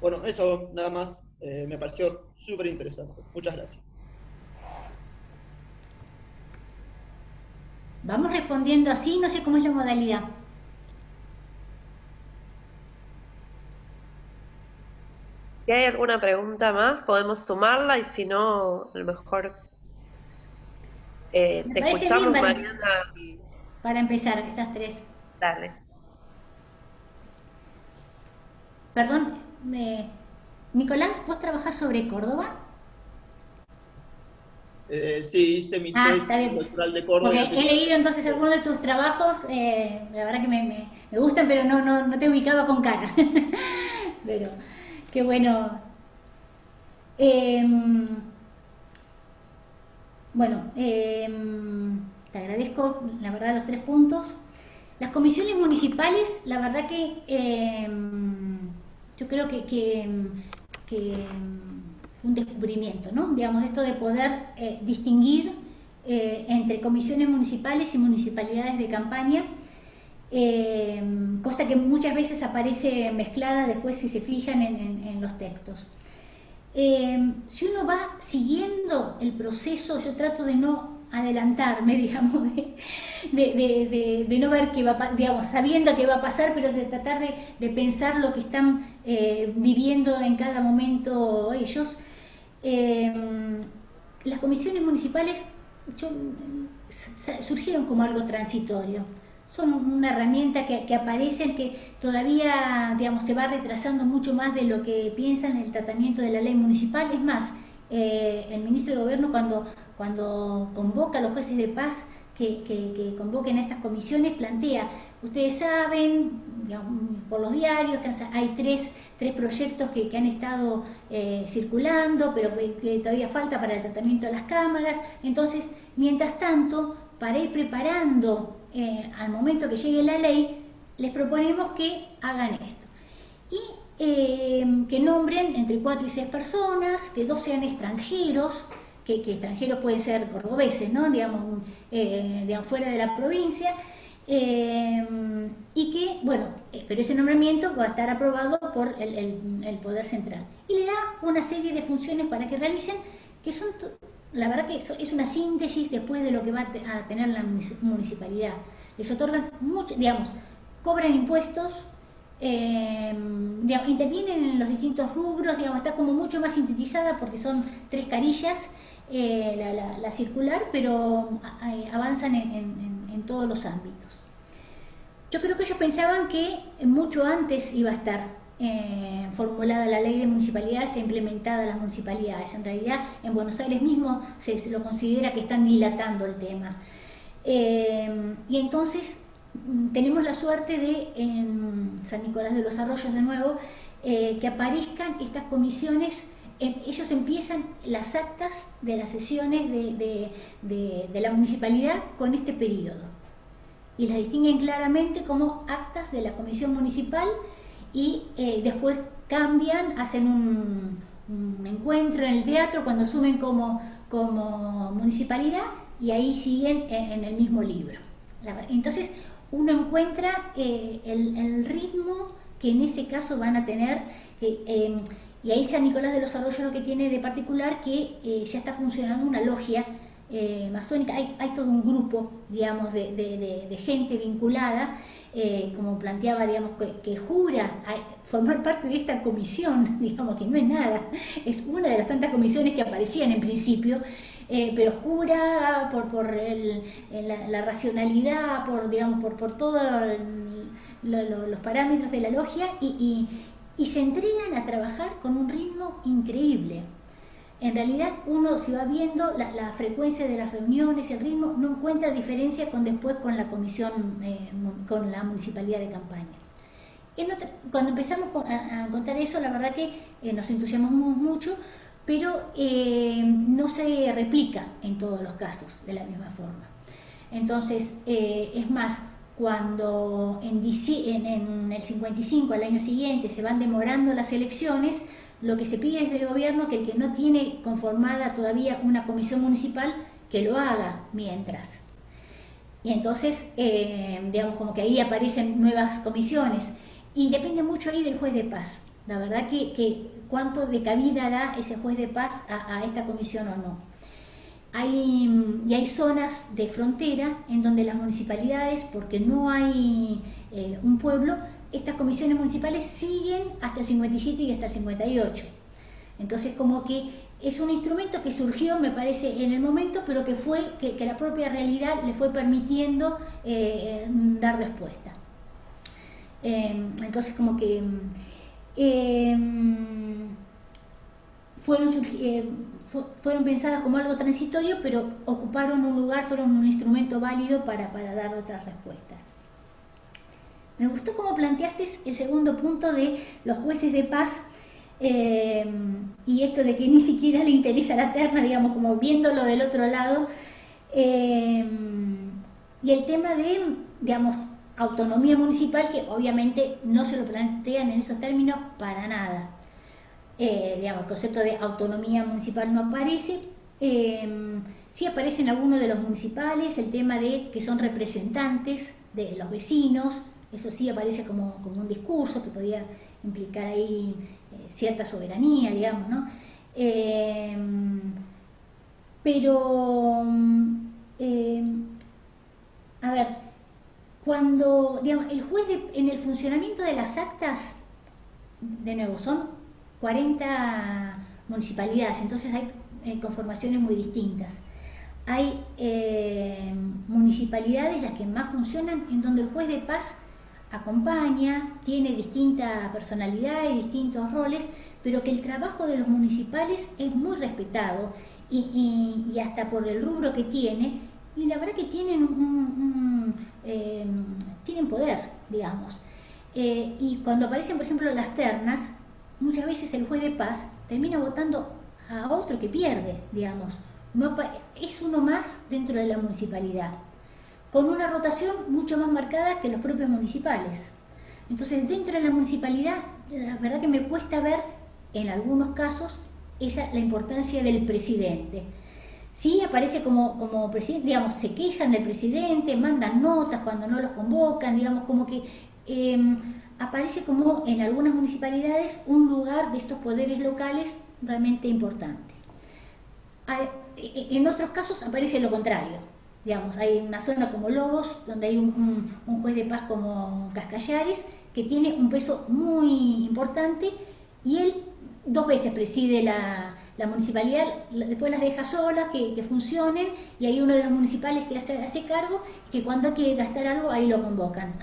Bueno, eso nada más me pareció súper interesante. Muchas gracias. Vamos respondiendo así, no sé cómo es la modalidad. Si hay alguna pregunta más, podemos sumarla y si no, a lo mejor te escuchamos, bien, Mariana. Para empezar, estas tres. Dale. Perdón, Nicolás, ¿vos trabajás sobre Córdoba? Sí, hice mi tesis doctoral de Córdoba. Porque he leído entonces algunos de tus trabajos, la verdad que me gustan, pero no te ubicaba con cara. Pero qué bueno. Te agradezco, la verdad, los 3 puntos. Las comisiones municipales, la verdad que yo creo que fue un descubrimiento, ¿no? Digamos, esto de poder distinguir entre comisiones municipales y municipalidades de campaña, cosa que muchas veces aparece mezclada después si se fijan en los textos. Si uno va siguiendo el proceso, yo trato de no adelantarme, digamos, de no ver qué va a pasar, digamos, sabiendo qué va a pasar, pero de tratar de pensar lo que están viviendo en cada momento ellos. Las comisiones municipales surgieron como algo transitorio. Son una herramienta que aparecen, que todavía, digamos, se va retrasando mucho más de lo que piensan el tratamiento de la ley municipal. Es más, el ministro de Gobierno cuando convoca a los jueces de paz que convoquen a estas comisiones, plantea, ustedes saben, digamos, por los diarios, que hay tres proyectos que han estado circulando, pero que todavía falta para el tratamiento de las cámaras. Entonces, mientras tanto, para ir preparando al momento que llegue la ley, les proponemos que hagan esto. Y que nombren entre 4 y 6 personas, que 2 sean extranjeros, que extranjeros pueden ser cordobeses, ¿no? Digamos, fuera de la provincia, y que, bueno, pero ese nombramiento va a estar aprobado por el Poder Central. Y le da una serie de funciones para que realicen, que son, la verdad que es una síntesis después de lo que va a tener la municipalidad. Les otorgan mucho, digamos, cobran impuestos, digamos, intervienen en los distintos rubros, digamos, está como mucho más sintetizada porque son 3 carillas, la circular, pero avanzan en todos los ámbitos. Yo creo que ellos pensaban que mucho antes iba a estar formulada la ley de municipalidades e implementada las municipalidades. En realidad, en Buenos Aires mismo se lo considera que están dilatando el tema. Y entonces tenemos la suerte de, en San Nicolás de los Arroyos de nuevo, que aparezcan estas comisiones. Ellos empiezan las actas de las sesiones de la municipalidad con este periodo y las distinguen claramente como actas de la comisión municipal, y después cambian, hacen un encuentro en el teatro cuando asumen como municipalidad, y ahí siguen en el mismo libro. Entonces uno encuentra el ritmo que en ese caso van a tener, y ahí San Nicolás de los Arroyos lo que tiene de particular que ya está funcionando una logia masónica. Hay todo un grupo, digamos, de gente vinculada, como planteaba, digamos, que jura formar parte de esta comisión, digamos, que no es nada, es una de las tantas comisiones que aparecían en principio, pero jura por la racionalidad, por todos los parámetros de la logia, y se entregan a trabajar con un ritmo increíble. En realidad uno, si va viendo la frecuencia de las reuniones, el ritmo, no encuentra diferencia con después con la comisión, con la municipalidad de campaña. Cuando empezamos a encontrar eso, la verdad que nos entusiasmamos mucho, pero no se replica en todos los casos de la misma forma. Entonces, es más, cuando en el 55, al año siguiente, se van demorando las elecciones, lo que se pide desde el gobierno que el que no tiene conformada todavía una comisión municipal, que lo haga mientras. Y entonces, digamos, como que ahí aparecen nuevas comisiones. Y depende mucho ahí del juez de paz. La verdad que cuánto de cabida da ese juez de paz a esta comisión o no. Y hay zonas de frontera en donde las municipalidades, porque no hay un pueblo, estas comisiones municipales siguen hasta el 57 y hasta el 58. Entonces, como que es un instrumento que surgió, me parece, en el momento, pero que la propia realidad le fue permitiendo dar respuesta. Entonces, como que fueron pensadas como algo transitorio, pero ocuparon un lugar, fueron un instrumento válido para dar otras respuestas. Me gustó cómo planteaste el segundo punto de los jueces de paz, y esto de que ni siquiera le interesa la terna, digamos, como viéndolo del otro lado, y el tema de, digamos, autonomía municipal, que obviamente no se lo plantean en esos términos para nada. Digamos, el concepto de autonomía municipal no aparece. Sí aparece en algunos de los municipales el tema de que son representantes de los vecinos. Eso sí aparece como un discurso que podía implicar ahí cierta soberanía, digamos, ¿no? Pero, a ver, cuando, digamos, el juez en el funcionamiento de las actas, de nuevo, son 40 municipalidades, entonces hay conformaciones muy distintas. Hay municipalidades, las que más funcionan, en donde el juez de paz acompaña, tiene distinta personalidad y distintos roles, pero que el trabajo de los municipales es muy respetado y hasta por el rubro que tiene, y la verdad que tienen tienen poder, digamos. Y cuando aparecen, por ejemplo, las ternas, muchas veces el juez de paz termina votando a otro que pierde, digamos. Es uno más dentro de la municipalidad, con una rotación mucho más marcada que los propios municipales. Entonces, dentro de la municipalidad, la verdad que me cuesta ver, en algunos casos, la importancia del presidente. Sí, aparece como presidente, digamos, se quejan del presidente, mandan notas cuando no los convocan, digamos, como que aparece como en algunas municipalidades un lugar de estos poderes locales realmente importante. En otros casos aparece lo contrario. Digamos, hay una zona como Lobos, donde hay un juez de paz como Cascallares, que tiene un peso muy importante, y él 2 veces preside la municipalidad, después las deja solas, que funcionen, y hay uno de los municipales que hace cargo, que cuando hay que gastar algo, ahí lo convocan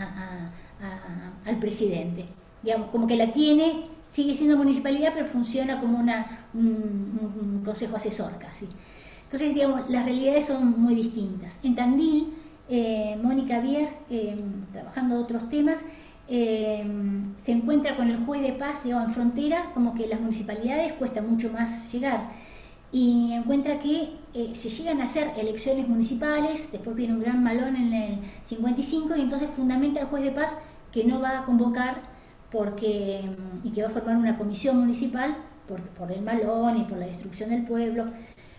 al presidente. Digamos, como que la tiene, sigue siendo municipalidad, pero funciona como un consejo asesor casi. Entonces, digamos, las realidades son muy distintas. En Tandil, Mónica Bier, trabajando otros temas, se encuentra con el juez de paz, digamos, en frontera, como que las municipalidades cuesta mucho más llegar, y encuentra que se llegan a hacer elecciones municipales, después viene un gran malón en el 55, y entonces fundamenta al juez de paz que no va a convocar y que va a formar una comisión municipal por el malón y por la destrucción del pueblo.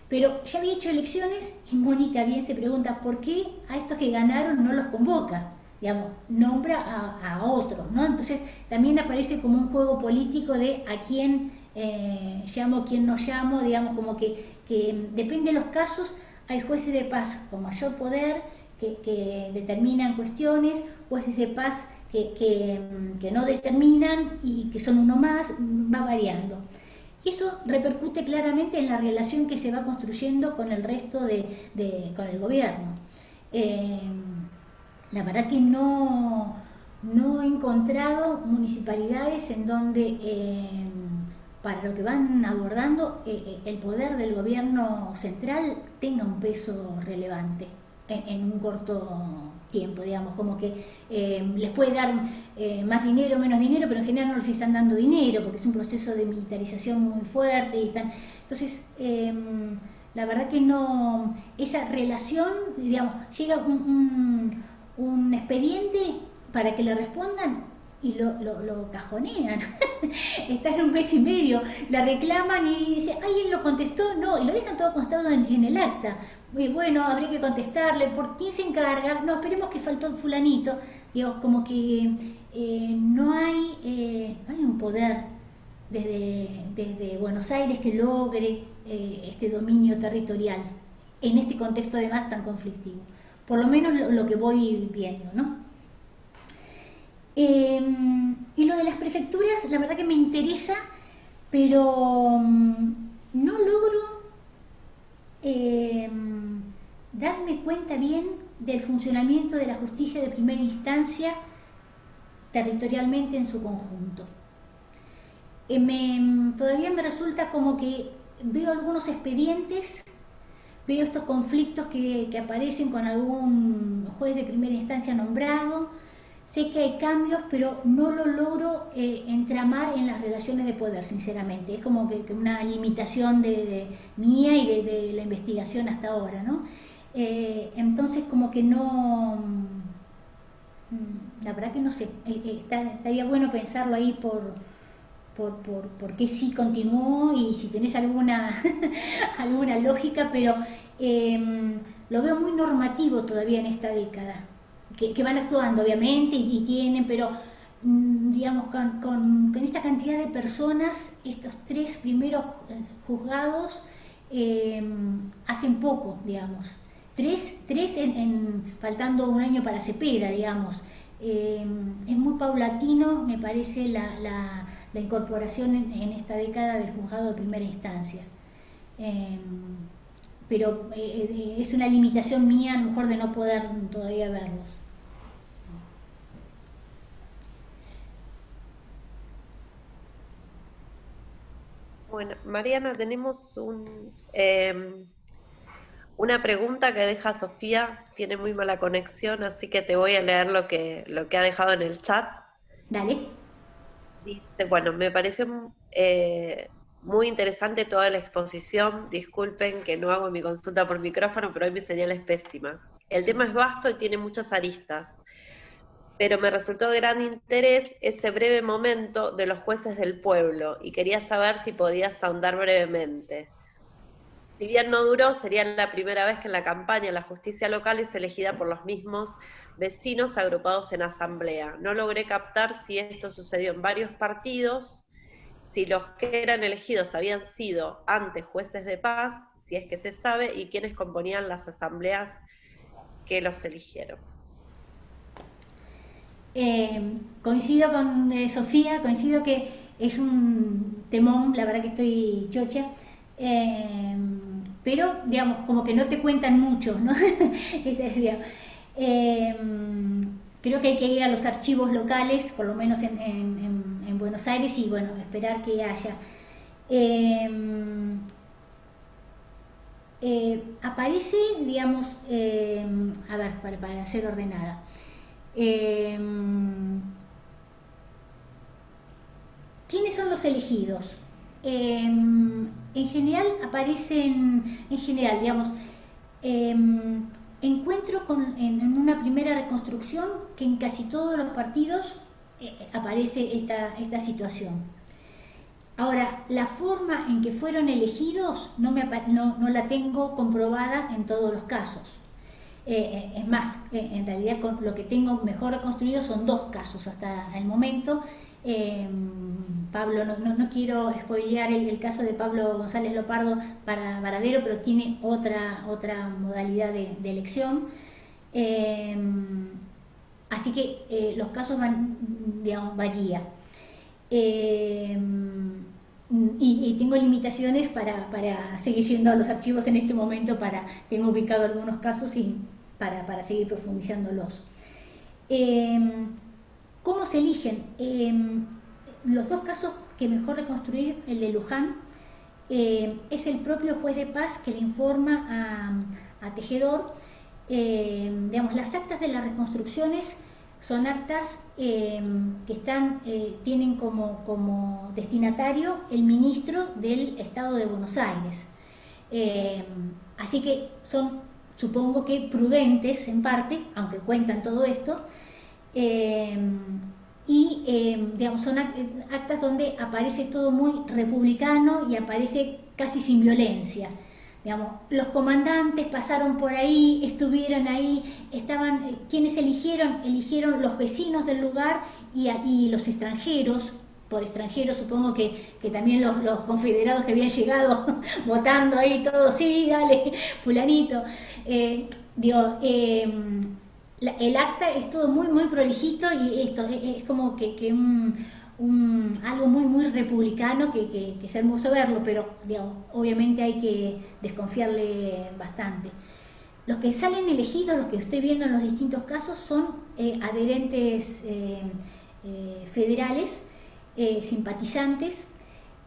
Pero ya había hecho elecciones, y Mónica bien se pregunta por qué a estos que ganaron no los convoca, digamos, nombra a otros, ¿no? Entonces también aparece como un juego político de a quién llamo, a quién no llamo, digamos, como que depende de los casos. Hay jueces de paz con mayor poder que determinan cuestiones, jueces de paz que no determinan y que son uno más, va variando. Y eso repercute claramente en la relación que se va construyendo con el resto con el gobierno. La verdad que no he encontrado municipalidades en donde para lo que van abordando, el poder del gobierno central tenga un peso relevante en un corto tiempo, digamos, como que les puede dar más dinero, menos dinero, pero en general no les están dando dinero, porque es un proceso de militarización muy fuerte, y están, entonces la verdad que no, esa relación, digamos, llega un expediente para que le respondan y lo cajonean. Está en un mes y medio, la reclaman y dice, ¿alguien lo contestó? No, y lo dejan todo constado en el acta. Bueno, habría que contestarle, ¿por quién se encarga? No, esperemos que faltó fulanito. Digamos, como que no hay un poder desde Buenos Aires que logre este dominio territorial, en este contexto además tan conflictivo. Por lo menos lo que voy viendo, ¿no? Y lo de las prefecturas, la verdad que me interesa, pero no logro darme cuenta bien del funcionamiento de la justicia de primera instancia territorialmente en su conjunto. Todavía me resulta como que veo algunos expedientes, veo estos conflictos que aparecen con algún juez de primera instancia nombrado. Sé que hay cambios, pero no lo logro entramar en las relaciones de poder, sinceramente. Es como que una limitación mía y de la investigación hasta ahora, ¿no? Entonces, como que no... La verdad que no sé. Estaría bueno pensarlo ahí por qué sí continuó y si tenés alguna lógica, pero lo veo muy normativo todavía en esta década. Que van actuando obviamente y tienen, pero digamos con esta cantidad de personas, estos 3 primeros juzgados hacen poco, digamos. 3 faltando un año para Cepeda, digamos. Es muy paulatino, me parece, la incorporación en esta década del juzgado de primera instancia. Pero es una limitación mía, a lo mejor, de no poder todavía verlos. Bueno, Mariana, tenemos una pregunta que deja Sofía, tiene muy mala conexión, así que te voy a leer lo que ha dejado en el chat. Dale. Dice, bueno, me pareció muy interesante toda la exposición. Disculpen que no hago mi consulta por micrófono, pero hoy mi señal es pésima. El tema es vasto y tiene muchas aristas, pero me resultó de gran interés ese breve momento de los jueces del pueblo y quería saber si podías ahondar brevemente. Si bien no duró, sería la primera vez que en la campaña la justicia local es elegida por los mismos vecinos agrupados en asamblea. No logré captar si esto sucedió en varios partidos, si los que eran elegidos habían sido antes jueces de paz, si es que se sabe, y quiénes componían las asambleas que los eligieron. Coincido con Sofía, coincido que es un temón, la verdad que estoy chocha, pero digamos como que no te cuentan mucho, ¿no? Creo que hay que ir a los archivos locales, por lo menos en Buenos Aires, y bueno, esperar que haya. Aparece, digamos, a ver, para ser ordenada. ¿Quiénes son los elegidos? En general aparecen, digamos, encuentro en una primera reconstrucción que en casi todos los partidos aparece esta situación. Ahora, la forma en que fueron elegidos no la tengo comprobada en todos los casos. Es más, en realidad lo que tengo mejor reconstruido son 2 casos hasta el momento. Pablo, no quiero spoilear el caso de Pablo González Lopardo para Varadero, pero tiene otra modalidad de elección. Así que los casos varían. Y tengo limitaciones para seguir yendo a los archivos en este momento, tengo ubicado algunos casos y para seguir profundizándolos. ¿Cómo se eligen? Los 2 casos que mejor reconstruir el de Luján. Es el propio juez de paz que le informa a Tejedor. Digamos, las actas de las reconstrucciones son actas que tienen como destinatario el ministro del Estado de Buenos Aires. Así que son, supongo que prudentes en parte, aunque cuentan todo esto, digamos, son actas donde aparece todo muy republicano y aparece casi sin violencia. Digamos, los comandantes pasaron por ahí, estuvieron ahí, quienes eligieron los vecinos del lugar y los extranjeros. Por extranjeros supongo que también los confederados que habían llegado votando ahí todos, sí, dale, fulanito. El acta es todo muy, muy prolijito y esto es como que algo muy, muy republicano que es hermoso verlo, pero digamos, obviamente hay que desconfiarle bastante. Los que salen elegidos, los que estoy viendo en los distintos casos, son adherentes federales, simpatizantes.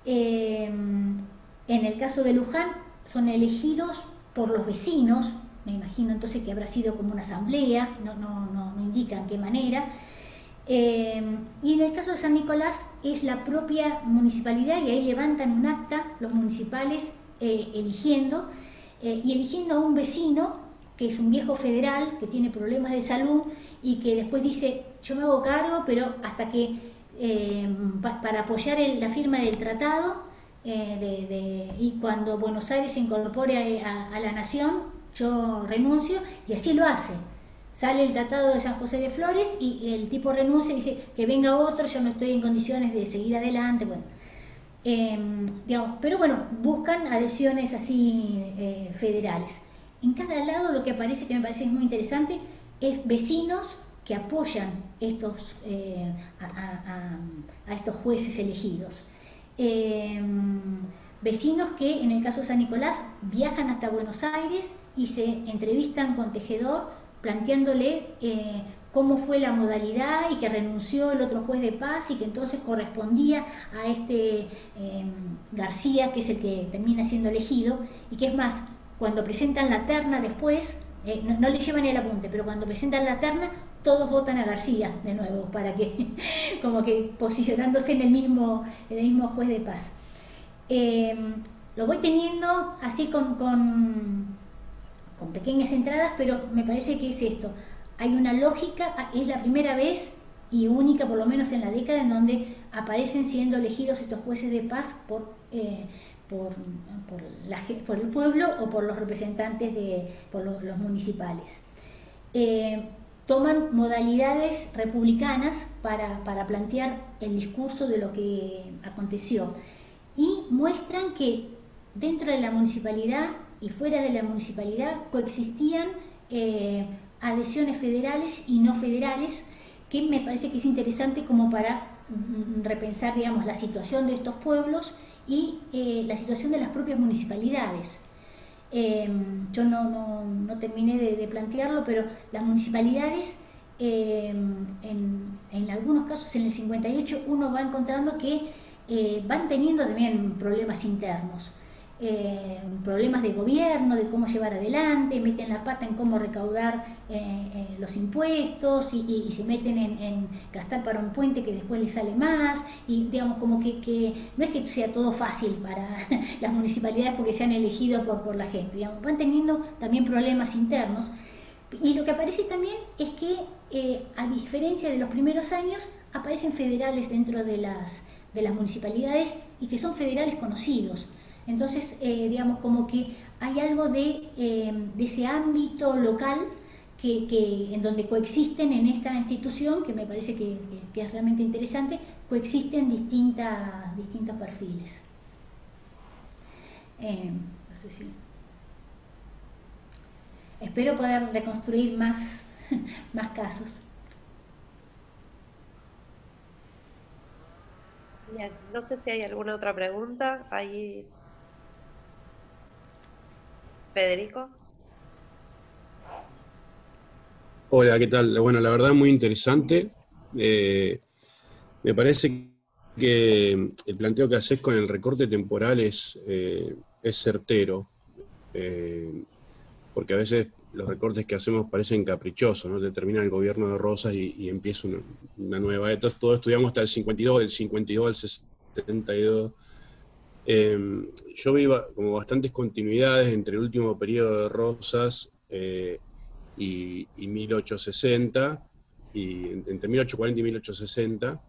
En el caso de Luján son elegidos por los vecinos, me imagino entonces que habrá sido como una asamblea, no indican qué manera. Y en el caso de San Nicolás es la propia municipalidad, y ahí levantan un acta los municipales eligiendo a un vecino que es un viejo federal que tiene problemas de salud y que después dice: yo me hago cargo, pero hasta que para apoyar la firma del tratado y cuando Buenos Aires se incorpore a la nación, yo renuncio, y así lo hace. Sale el tratado de San José de Flores y el tipo renuncia y dice: que venga otro, yo no estoy en condiciones de seguir adelante. Bueno, digamos, pero bueno, buscan adhesiones así federales. En cada lado lo que aparece, que me parece muy interesante, es vecinos que apoyan a estos jueces elegidos. Vecinos que en el caso de San Nicolás viajan hasta Buenos Aires y se entrevistan con Tejedor planteándole cómo fue la modalidad, y que renunció el otro juez de paz y que entonces correspondía a este García, que es el que termina siendo elegido, y que es más, cuando presentan la terna después, no le llevan el apunte, pero cuando presentan la terna todos votan a García de nuevo, para que como que posicionándose en el mismo juez de paz. Lo voy teniendo así con pequeñas entradas, pero me parece que es esto. Hay una lógica, es la primera vez y única, por lo menos en la década, en donde aparecen siendo elegidos estos jueces de paz por el pueblo o por los representantes, por los municipales. Toman modalidades republicanas para plantear el discurso de lo que aconteció, y muestran que dentro de la municipalidad y fuera de la municipalidad coexistían adhesiones federales y no federales, que me parece que es interesante como para repensar, digamos, la situación de estos pueblos y la situación de las propias municipalidades. Yo no terminé de plantearlo, pero las municipalidades, en algunos casos, en el 58, uno va encontrando que van teniendo también problemas internos, problemas de gobierno, de cómo llevar adelante, meten la pata en cómo recaudar los impuestos y se meten en gastar para un puente que después les sale más, y digamos como que no es que sea todo fácil para las municipalidades porque se han elegido por la gente, digamos, van teniendo también problemas internos. Y lo que aparece también es que a diferencia de los primeros años, aparecen federales dentro de las municipalidades, y que son federales conocidos. Entonces, digamos, como que hay algo de ese ámbito local en donde coexisten en esta institución, que me parece que es realmente interesante, coexisten distintos perfiles. No sé si... Espero poder reconstruir más casos. Bien, no sé si hay alguna otra pregunta. Ahí, Federico. Hola, ¿qué tal? Bueno, la verdad muy interesante. Me parece que el planteo que haces con el recorte temporal es certero, porque a veces los recortes que hacemos parecen caprichosos, ¿no? Termina el gobierno de Rosas y empieza una nueva etapa. Todos estudiamos hasta el 52, del 52 al 62. Yo vi como bastantes continuidades entre el último periodo de Rosas y 1860, y entre 1840 y 1860,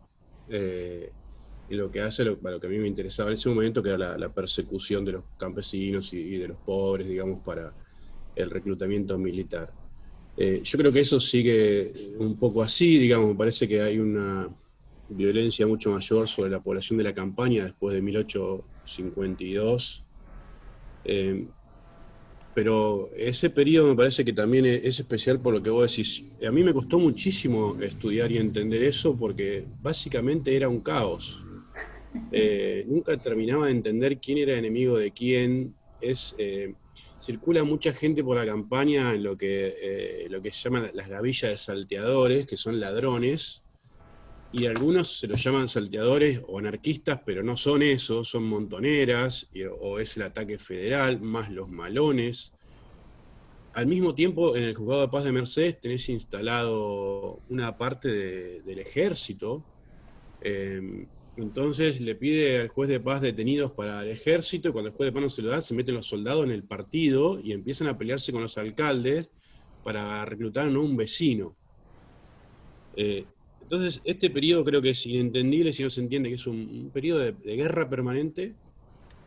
y lo que hace, lo que a mí me interesaba en ese momento, que era la persecución de los campesinos y de los pobres, digamos, para el reclutamiento militar. Yo creo que eso sigue un poco así, digamos, me parece que hay una violencia mucho mayor sobre la población de la campaña después de 1852, pero ese periodo me parece que también es especial por lo que vos decís. A mí me costó muchísimo estudiar y entender eso porque básicamente era un caos. Nunca terminaba de entender quién era enemigo de quién. Circula mucha gente por la campaña en lo que se llaman las gavillas de salteadores, que son ladrones, y algunos se los llaman salteadores o anarquistas, pero no son eso, son montoneras, o es el ataque federal, más los malones. Al mismo tiempo, en el Juzgado de Paz de Mercedes tenés instalado una parte del ejército. Entonces le pide al juez de paz detenidos para el ejército, y cuando el juez de paz no se lo da, se meten los soldados en el partido y empiezan a pelearse con los alcaldes para reclutar a un vecino. Entonces, este periodo creo que es inentendible si no se entiende que es un periodo de guerra permanente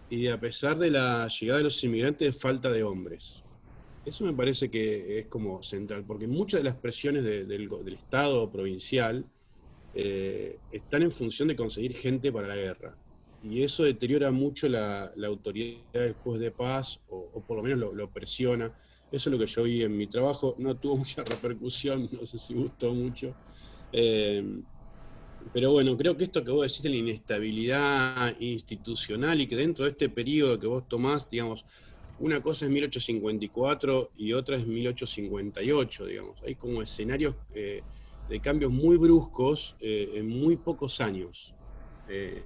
y a pesar de la llegada de los inmigrantes, falta de hombres. Eso me parece que es como central, porque muchas de las presiones del Estado provincial están en función de conseguir gente para la guerra. Y eso deteriora mucho la autoridad del juez de paz, o por lo menos lo presiona. Eso es lo que yo vi en mi trabajo. No tuvo mucha repercusión, no sé si gustó mucho. Pero bueno, creo que esto que vos decís de la inestabilidad institucional y que dentro de este periodo que vos tomás, digamos, una cosa es 1854 y otra es 1858, digamos. Hay como escenarios de cambios muy bruscos en muy pocos años. En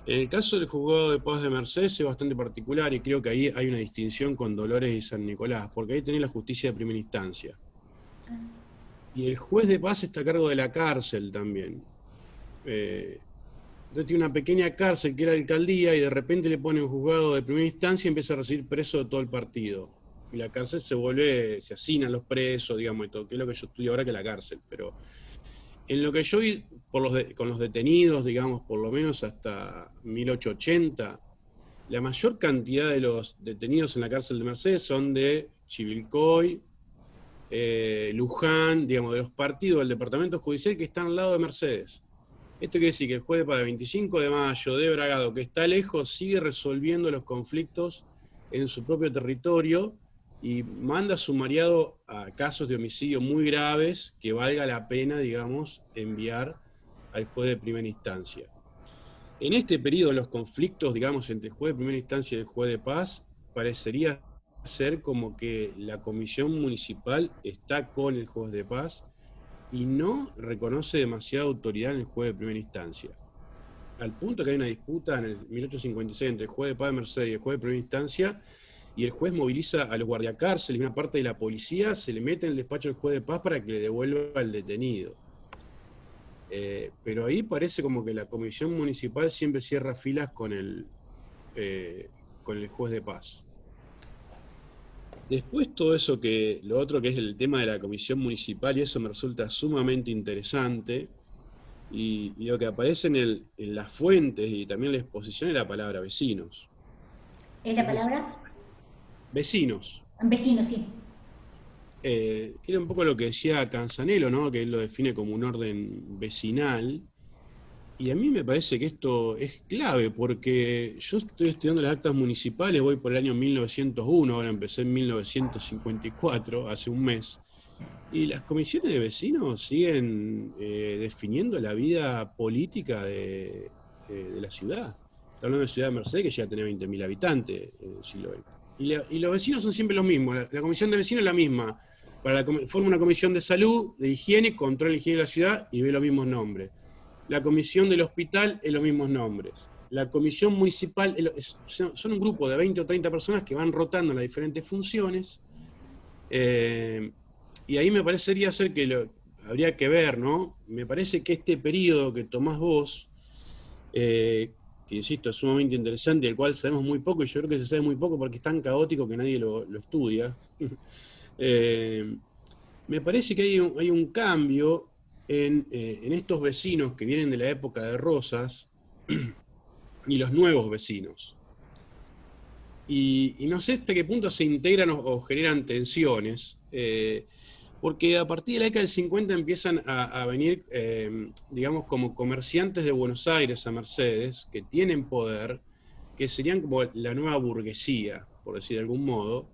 el caso del Juzgado de Paz de Mercedes es bastante particular y creo que ahí hay una distinción con Dolores y San Nicolás, porque ahí tenés la justicia de primera instancia. Y el juez de paz está a cargo de la cárcel también. Entonces tiene una pequeña cárcel que era la alcaldía y de repente le pone un juzgado de primera instancia y empieza a recibir presos de todo el partido. Y la cárcel se hacinan los presos, digamos, y todo, que es lo que yo estudio ahora, que la cárcel. Pero en lo que yo vi con los detenidos, digamos, por lo menos hasta 1880, la mayor cantidad de los detenidos en la cárcel de Mercedes son de Chivilcoy, Luján, digamos, de los partidos del departamento judicial que están al lado de Mercedes. Esto quiere decir que el juez de paz de 25 de mayo de Bragado, que está lejos, sigue resolviendo los conflictos en su propio territorio y manda sumariado a casos de homicidio muy graves que valga la pena, digamos, enviar al juez de primera instancia. En este periodo, los conflictos, digamos, entre el juez de primera instancia y el juez de paz, parecería ser como que la comisión municipal está con el juez de paz y no reconoce demasiada autoridad en el juez de primera instancia. Al punto que hay una disputa en el 1856 entre el juez de paz de Mercedes y el juez de primera instancia, y el juez moviliza a los guardiacárceles y una parte de la policía se le mete en el despacho del juez de paz para que le devuelva al detenido. Pero ahí parece como que la comisión municipal siempre cierra filas con el juez de paz. Después todo eso lo otro que es el tema de la comisión municipal, y eso me resulta sumamente interesante, y lo que aparece en las fuentes y también en la exposición es la palabra vecinos. ¿Es la palabra? Vecinos. Vecinos, sí. Que era un poco lo que decía Canzanello, ¿no? Que él lo define como un orden vecinal. Y a mí me parece que esto es clave, porque yo estoy estudiando las actas municipales, voy por el año 1901, ahora empecé en 1954, hace un mes, y las comisiones de vecinos siguen definiendo la vida política de la ciudad. Estoy hablando de la ciudad de Mercedes, que llega a tener 20.000 habitantes en el siglo XX. Y los vecinos son siempre los mismos, la comisión de vecinos es la misma. Forma una comisión de salud, de higiene, controla la higiene de la ciudad y ve los mismos nombres. La comisión del hospital es los mismos nombres. La comisión municipal son un grupo de 20 o 30 personas que van rotando las diferentes funciones. Y ahí me parecería ser que habría que ver, ¿no? Me parece que este periodo que tomás vos, que insisto, es sumamente interesante, del cual sabemos muy poco, y yo creo que se sabe muy poco porque es tan caótico que nadie lo estudia. Me parece que hay un cambio en estos vecinos que vienen de la época de Rosas y los nuevos vecinos. Y no sé hasta qué punto se integran o generan tensiones, porque a partir de la década del 50 empiezan a venir, digamos, como comerciantes de Buenos Aires a Mercedes, que tienen poder, que serían como la nueva burguesía, por decir de algún modo.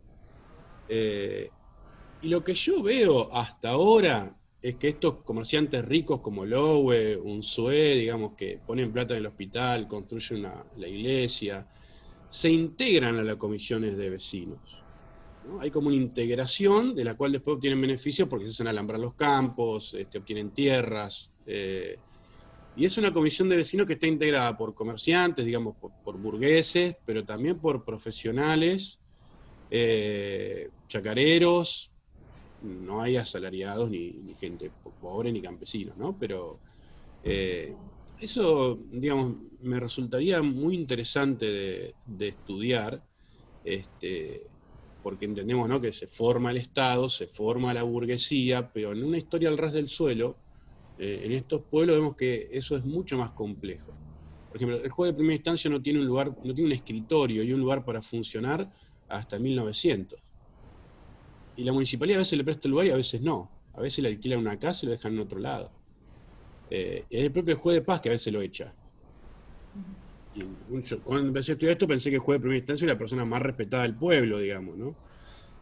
Y lo que yo veo hasta ahora es que estos comerciantes ricos como Lowe, Unzué, digamos, que ponen plata en el hospital, construyen la iglesia, se integran a las comisiones de vecinos, ¿no? Hay como una integración de la cual después obtienen beneficios porque se hacen alambrar los campos, obtienen tierras. Y es una comisión de vecinos que está integrada por comerciantes, digamos, por burgueses, pero también por profesionales, chacareros. No hay asalariados ni gente pobre ni campesinos, ¿no? Pero eso, digamos, me resultaría muy interesante de estudiar, porque entendemos, ¿no?, que se forma el Estado, se forma la burguesía, pero en una historia al ras del suelo, en estos pueblos vemos que eso es mucho más complejo. Por ejemplo, el juez de primera instancia no tiene un lugar, no tiene un escritorio y un lugar para funcionar hasta 1900. Y la municipalidad a veces le presta el lugar y a veces no. A veces le alquilan una casa y lo dejan en otro lado. Es el propio juez de paz que a veces lo echa. Y cuando empecé a estudiar esto pensé que el juez de primera instancia era la persona más respetada del pueblo, digamos, ¿no?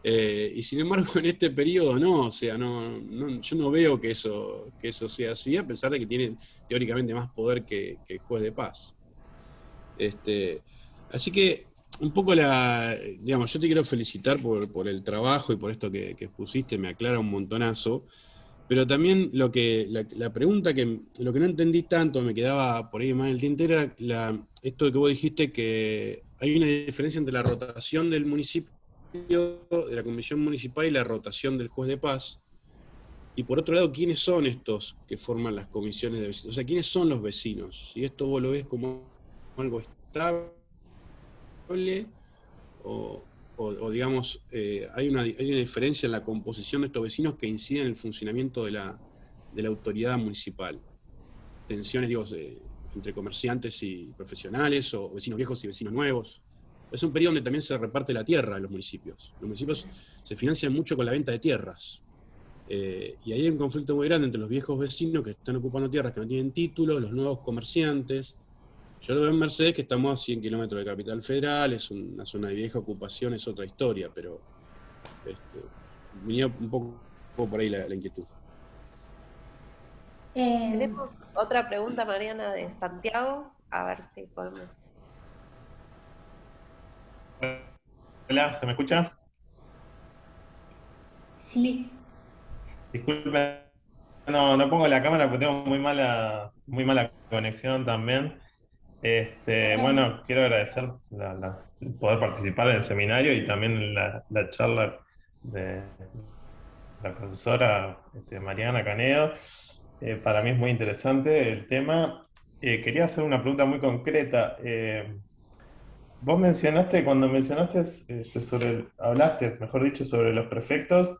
Y sin embargo en este periodo no, o sea, yo no veo que eso sea así, a pesar de que tienen teóricamente más poder que el juez de paz. Así que un poco digamos, yo te quiero felicitar por el trabajo y por esto que expusiste, me aclara un montonazo, pero también la pregunta lo que no entendí tanto, me quedaba por ahí más en el tintero, era esto de que vos dijiste que hay una diferencia entre la rotación del municipio, de la comisión municipal, y la rotación del juez de paz. Y por otro lado, ¿quiénes son estos que forman las comisiones de vecinos? O sea, ¿quiénes son los vecinos? Si esto vos lo ves como algo estable, o digamos, hay una diferencia en la composición de estos vecinos que incide en el funcionamiento de la autoridad municipal. Tensiones, digo, entre comerciantes y profesionales, o vecinos viejos y vecinos nuevos. Es un periodo donde también se reparte la tierra en los municipios. Los municipios se financian mucho con la venta de tierras. Y ahí hay un conflicto muy grande entre los viejos vecinos que están ocupando tierras que no tienen título, los nuevos comerciantes. Yo lo veo en Mercedes, que estamos a 100 kilómetros de Capital Federal, es una zona de vieja ocupación, es otra historia, pero venía un poco por ahí la inquietud. Tenemos otra pregunta, Mariana, de Santiago, a ver si podemos... Hola, ¿se me escucha? Sí. Disculpen, no pongo la cámara porque tengo muy mala conexión también. Bueno, quiero agradecer el poder participar en el seminario y también la charla de la profesora Mariana Canedo. Para mí es muy interesante el tema. Quería hacer una pregunta muy concreta. Vos cuando mencionaste hablaste, mejor dicho, sobre los prefectos,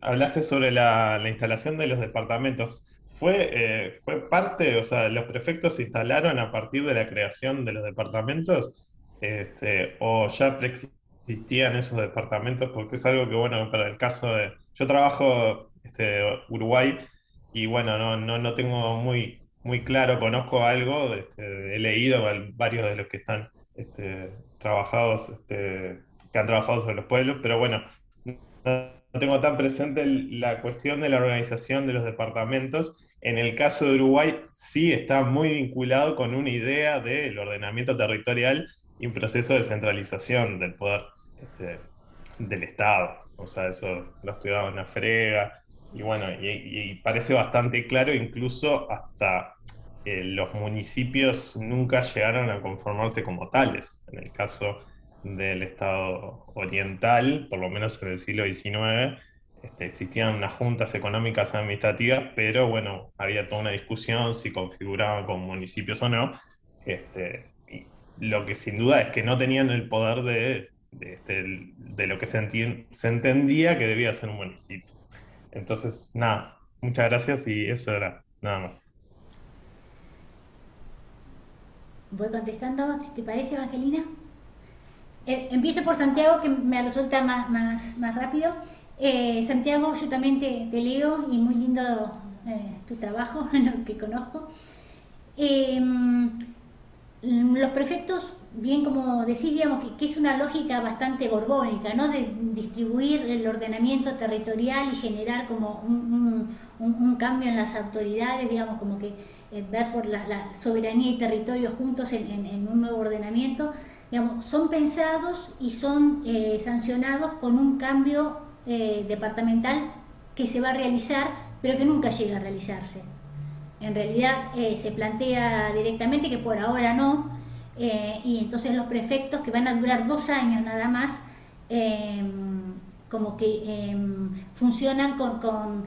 hablaste sobre la instalación de los departamentos. ¿Fue parte, o sea, los prefectos se instalaron a partir de la creación de los departamentos? ¿O ya preexistían esos departamentos? Porque es algo que, bueno, para el caso de... Yo trabajo Uruguay y, bueno, no tengo muy claro, conozco algo, he leído varios de los que están trabajados, que han trabajado sobre los pueblos, pero bueno, no tengo tan presente la cuestión de la organización de los departamentos. En el caso de Uruguay sí está muy vinculado con una idea del ordenamiento territorial y un proceso de centralización del poder del Estado. O sea, eso lo estudiaba en la Frega, bueno, y parece bastante claro, incluso hasta los municipios nunca llegaron a conformarse como tales. En el caso del Estado oriental, por lo menos en el siglo XIX, existían unas juntas económicas administrativas, pero bueno, había toda una discusión si configuraban como municipios o no. Y lo que sin duda es que no tenían el poder de lo que se entendía que debía ser un municipio. Entonces, nada, muchas gracias y eso era nada más. Voy contestando, si te parece, Evangelina. Empiezo por Santiago, que me resulta más rápido. Santiago, yo también te leo y muy lindo tu trabajo, lo que conozco. Los prefectos, bien como decís, digamos que es una lógica bastante borbónica, ¿no? De distribuir el ordenamiento territorial y generar como un cambio en las autoridades, digamos, como que ver por la soberanía y territorio juntos en un nuevo ordenamiento, digamos, son pensados y son sancionados con un cambio departamental que se va a realizar, pero que nunca llega a realizarse. En realidad se plantea directamente que por ahora no, y entonces los prefectos, que van a durar 2 años nada más, como que funcionan con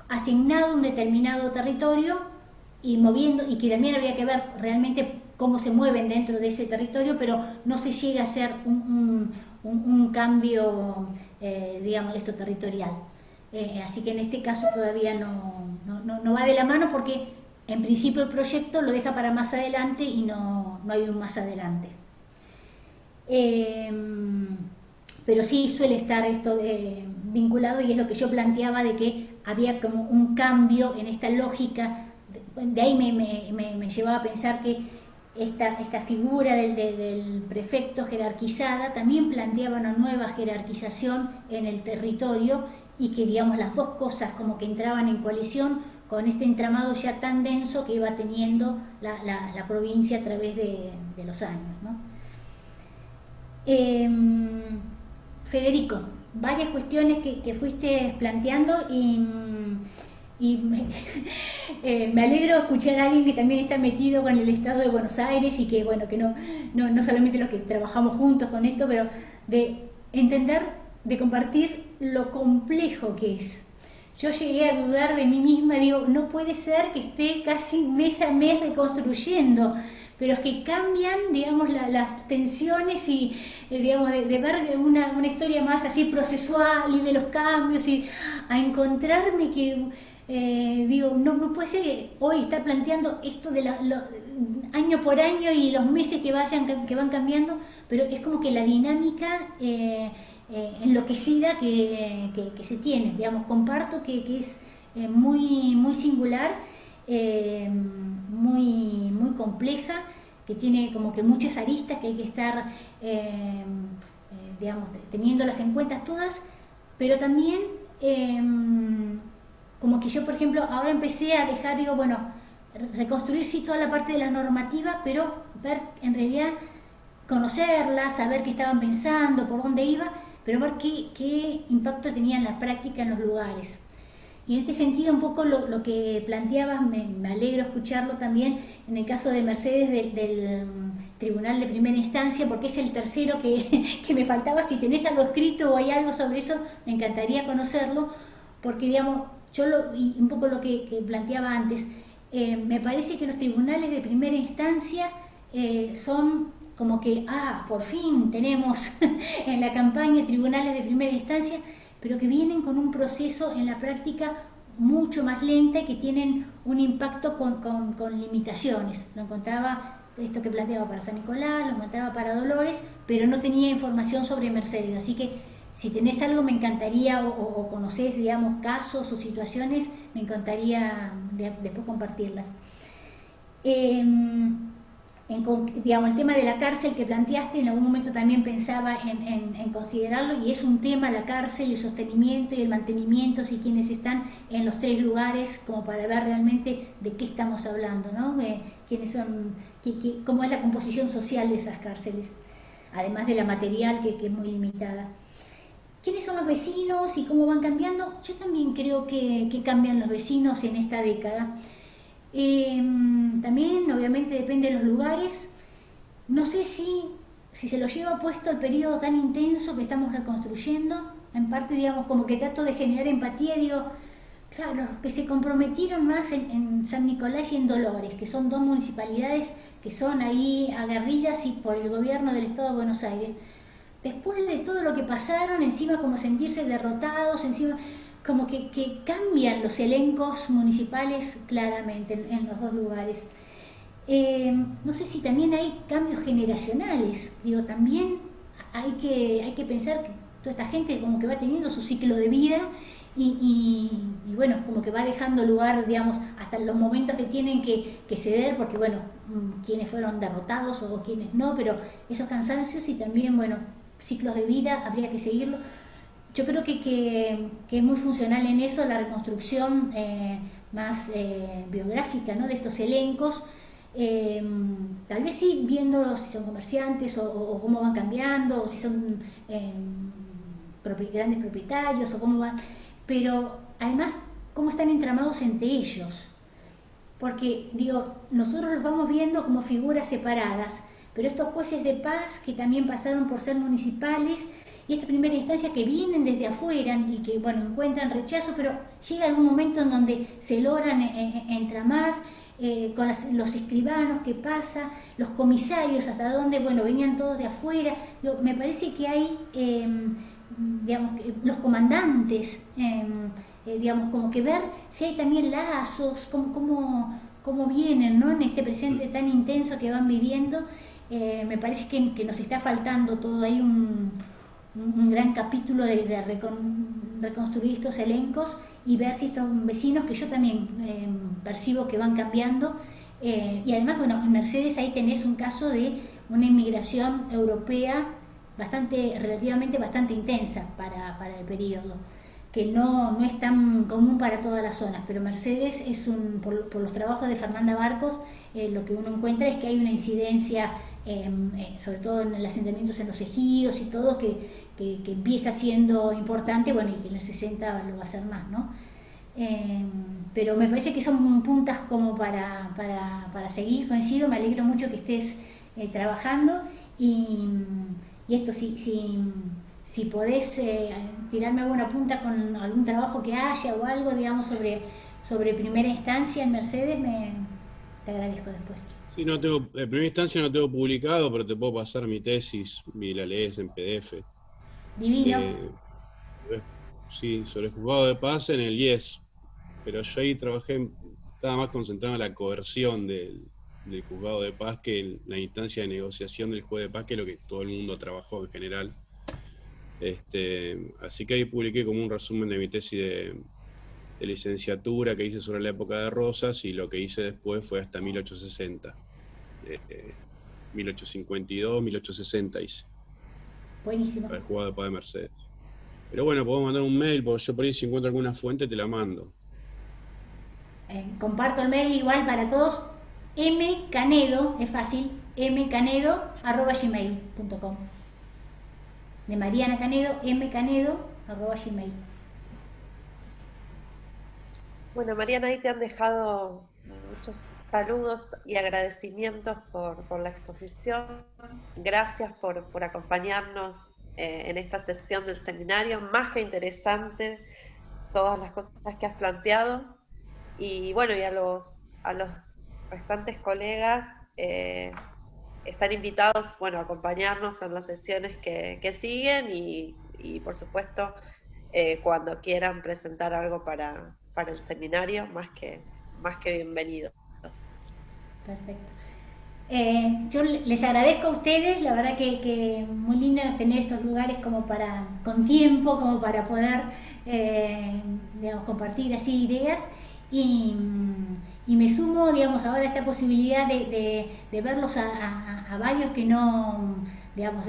asignado un determinado territorio y moviendo, y que también habría que ver realmente cómo se mueven dentro de ese territorio, pero no se llega a hacer un cambio, digamos, esto territorial. Así que en este caso todavía no va de la mano, porque en principio el proyecto lo deja para más adelante y no hay un más adelante. Pero sí suele estar esto vinculado, y es lo que yo planteaba, de que había como un cambio en esta lógica. De ahí me llevaba a pensar que esta figura del prefecto jerarquizada también planteaba una nueva jerarquización en el territorio, y que, digamos, las dos cosas como que entraban en colisión con este entramado ya tan denso que iba teniendo la provincia a través de los años, ¿no? Federico, varias cuestiones que fuiste planteando, y me alegro escuchar a alguien que también está metido con el Estado de Buenos Aires, y que, bueno, que no solamente los que trabajamos juntos con esto, pero de entender, de compartir lo complejo que es. Yo llegué a dudar de mí misma, digo, no puede ser que esté casi mes a mes reconstruyendo, pero es que cambian, digamos, las tensiones, y digamos, de ver una historia más así procesual y de los cambios, y a encontrarme que digo, no puede ser que hoy está planteando esto de año por año y los meses que van cambiando, pero es como que la dinámica enloquecida que se tiene, digamos, comparto que es muy singular, muy compleja, que tiene como que muchas aristas que hay que estar digamos, teniéndolas en cuenta todas, pero también como que yo, por ejemplo, ahora empecé a dejar, digo, bueno, reconstruir sí toda la parte de la normativa, pero ver en realidad, conocerla, saber qué estaban pensando, por dónde iba, pero ver qué impacto tenía en la práctica en los lugares. Y en este sentido, un poco lo que planteabas, me alegro escucharlo también en el caso de Mercedes del Tribunal de Primera Instancia, porque es el tercero que me faltaba. Si tenés algo escrito o hay algo sobre eso, me encantaría conocerlo, porque, digamos, y un poco lo que planteaba antes, me parece que los tribunales de primera instancia son como que, por fin tenemos en la campaña tribunales de primera instancia, pero que vienen con un proceso en la práctica mucho más lenta, y que tienen un impacto con limitaciones. Lo encontraba, esto que planteaba para San Nicolás, lo encontraba para Dolores, pero no tenía información sobre Mercedes. Así que si tenés algo, me encantaría, o conocés, digamos, casos o situaciones, me encantaría después compartirlas. Digamos, el tema de la cárcel que planteaste, en algún momento también pensaba en considerarlo, y es un tema, la cárcel, el sostenimiento y el mantenimiento, si quienes están en los 3 lugares, como para ver realmente de qué estamos hablando, ¿no? Quiénes son, cómo es la composición social de esas cárceles, además de la material, que es muy limitada. ¿quiénes son los vecinos y cómo van cambiando? Yo también creo que cambian los vecinos en esta década. También, obviamente, depende de los lugares. No sé si se lo lleva puesto el periodo tan intenso que estamos reconstruyendo. En parte, digamos, como que trato de generar empatía, digo, claro, los que se comprometieron más en San Nicolás y en Dolores, que son dos municipalidades que son ahí aguerridas y por el gobierno del Estado de Buenos Aires. Después de todo lo que pasaron, encima como sentirse derrotados, encima como que cambian los elencos municipales claramente en los dos lugares. No sé si también hay cambios generacionales, digo, también hay que pensar que toda esta gente como que va teniendo su ciclo de vida y bueno, como que va dejando lugar, digamos, hasta los momentos que tienen que ceder, porque bueno, quienes fueron derrotados o quienes no, pero esos cansancios y también, bueno, ciclos de vida, habría que seguirlo. Yo creo que es muy funcional en eso la reconstrucción más biográfica, ¿no?, de estos elencos. Tal vez sí viendo si son comerciantes o cómo van cambiando, o si son grandes propietarios o cómo van, pero además cómo están entramados entre ellos, porque digo, nosotros los vamos viendo como figuras separadas, pero estos jueces de paz que también pasaron por ser municipales y esta primera instancia que vienen desde afuera y que bueno, encuentran rechazo, pero llega algún momento en donde se logran entramar con los escribanos, qué pasa, los comisarios, hasta donde bueno, venían todos de afuera. Me parece que hay digamos, los comandantes, digamos, como que ver si hay también lazos, cómo vienen, ¿no?, en este presente tan intenso que van viviendo. Me parece que nos está faltando todo ahí un gran capítulo de reconstruir estos elencos y ver si estos vecinos, que yo también percibo que van cambiando, y además, bueno, en Mercedes ahí tenés un caso de una inmigración europea relativamente bastante intensa para el periodo, que no es tan común para todas las zonas, pero Mercedes es por los trabajos de Fernanda Barcos, lo que uno encuentra es que hay una incidencia, sobre todo en los asentamientos en los ejidos y todo, que empieza siendo importante, bueno, y que en el 60 lo va a ser más, ¿no? Pero me parece que son puntas como para seguir. Coincido, me alegro mucho que estés trabajando y esto, si podés tirarme alguna punta con algún trabajo que haya o algo, digamos, sobre primera instancia en Mercedes, te agradezco después. Sí, no tengo, en primera instancia no tengo publicado, pero te puedo pasar mi tesis, la lees en PDF. Divino. Sí, sobre el juzgado de paz en el IES, pero yo ahí estaba más concentrado en la coerción del juzgado de paz que en la instancia de negociación del juez de paz, que es lo que todo el mundo trabajó en general. Así que ahí publiqué como un resumen de mi tesis de licenciatura que hice sobre la época de Rosas, y lo que hice después fue hasta 1860. 1852, 1860 hice. Buenísimo. Para el juzgado de paz de Mercedes. Pero bueno, podemos mandar un mail, porque yo por ahí si encuentro alguna fuente te la mando. Comparto el mail igual para todos. mcanedo, es fácil, mcanedo@gmail.com. De Mariana Canedo, mcanedo@gmail. Bueno, Mariana, ahí te han dejado muchos saludos y agradecimientos por la exposición. Gracias por acompañarnos en esta sesión del seminario, más que interesante todas las cosas que has planteado. Y bueno, y a los restantes colegas están invitados, bueno, a acompañarnos en las sesiones que siguen y por supuesto cuando quieran presentar algo para el seminario, más que bienvenidos. Perfecto. Yo les agradezco a ustedes, la verdad que muy lindo tener estos lugares como con tiempo, como para poder digamos, compartir así ideas, y me sumo, digamos, ahora a esta posibilidad de verlos a varios que no, digamos,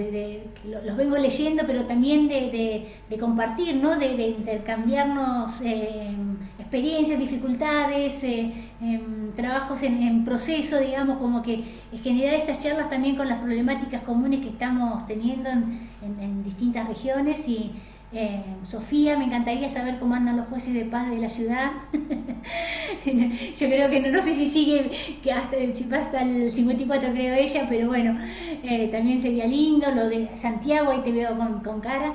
los vengo leyendo, pero también de compartir, ¿no? De intercambiarnos experiencias, dificultades, trabajos en proceso, digamos, como que generar estas charlas también con las problemáticas comunes que estamos teniendo en distintas regiones, y Sofía, me encantaría saber cómo andan los jueces de paz de la ciudad. Yo creo que no sé si sigue, que si va hasta el 54 creo ella, pero bueno, también sería lindo. Lo de Santiago, ahí te veo con cara.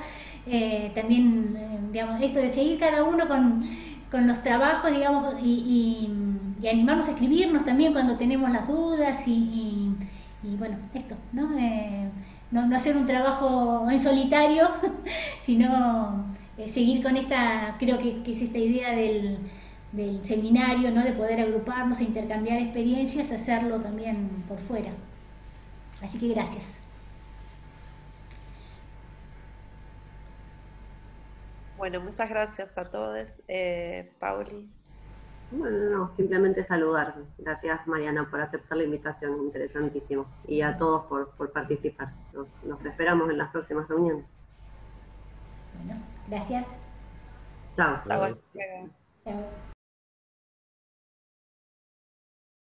También, digamos, esto de seguir cada uno con los trabajos, digamos, y animarnos a escribirnos también cuando tenemos las dudas y bueno, esto, ¿no? No hacer un trabajo en solitario, sino seguir con esta, creo que es esta idea del seminario, ¿no? De poder agruparnos e intercambiar experiencias, hacerlo también por fuera. Así que gracias. Bueno, muchas gracias a todos. Pauli. Bueno, no, simplemente saludar. Gracias, Mariana, por aceptar la invitación, interesantísimo. Y a todos por participar. Nos esperamos en las próximas reuniones. Bueno, gracias. Chao. Chao. Chao.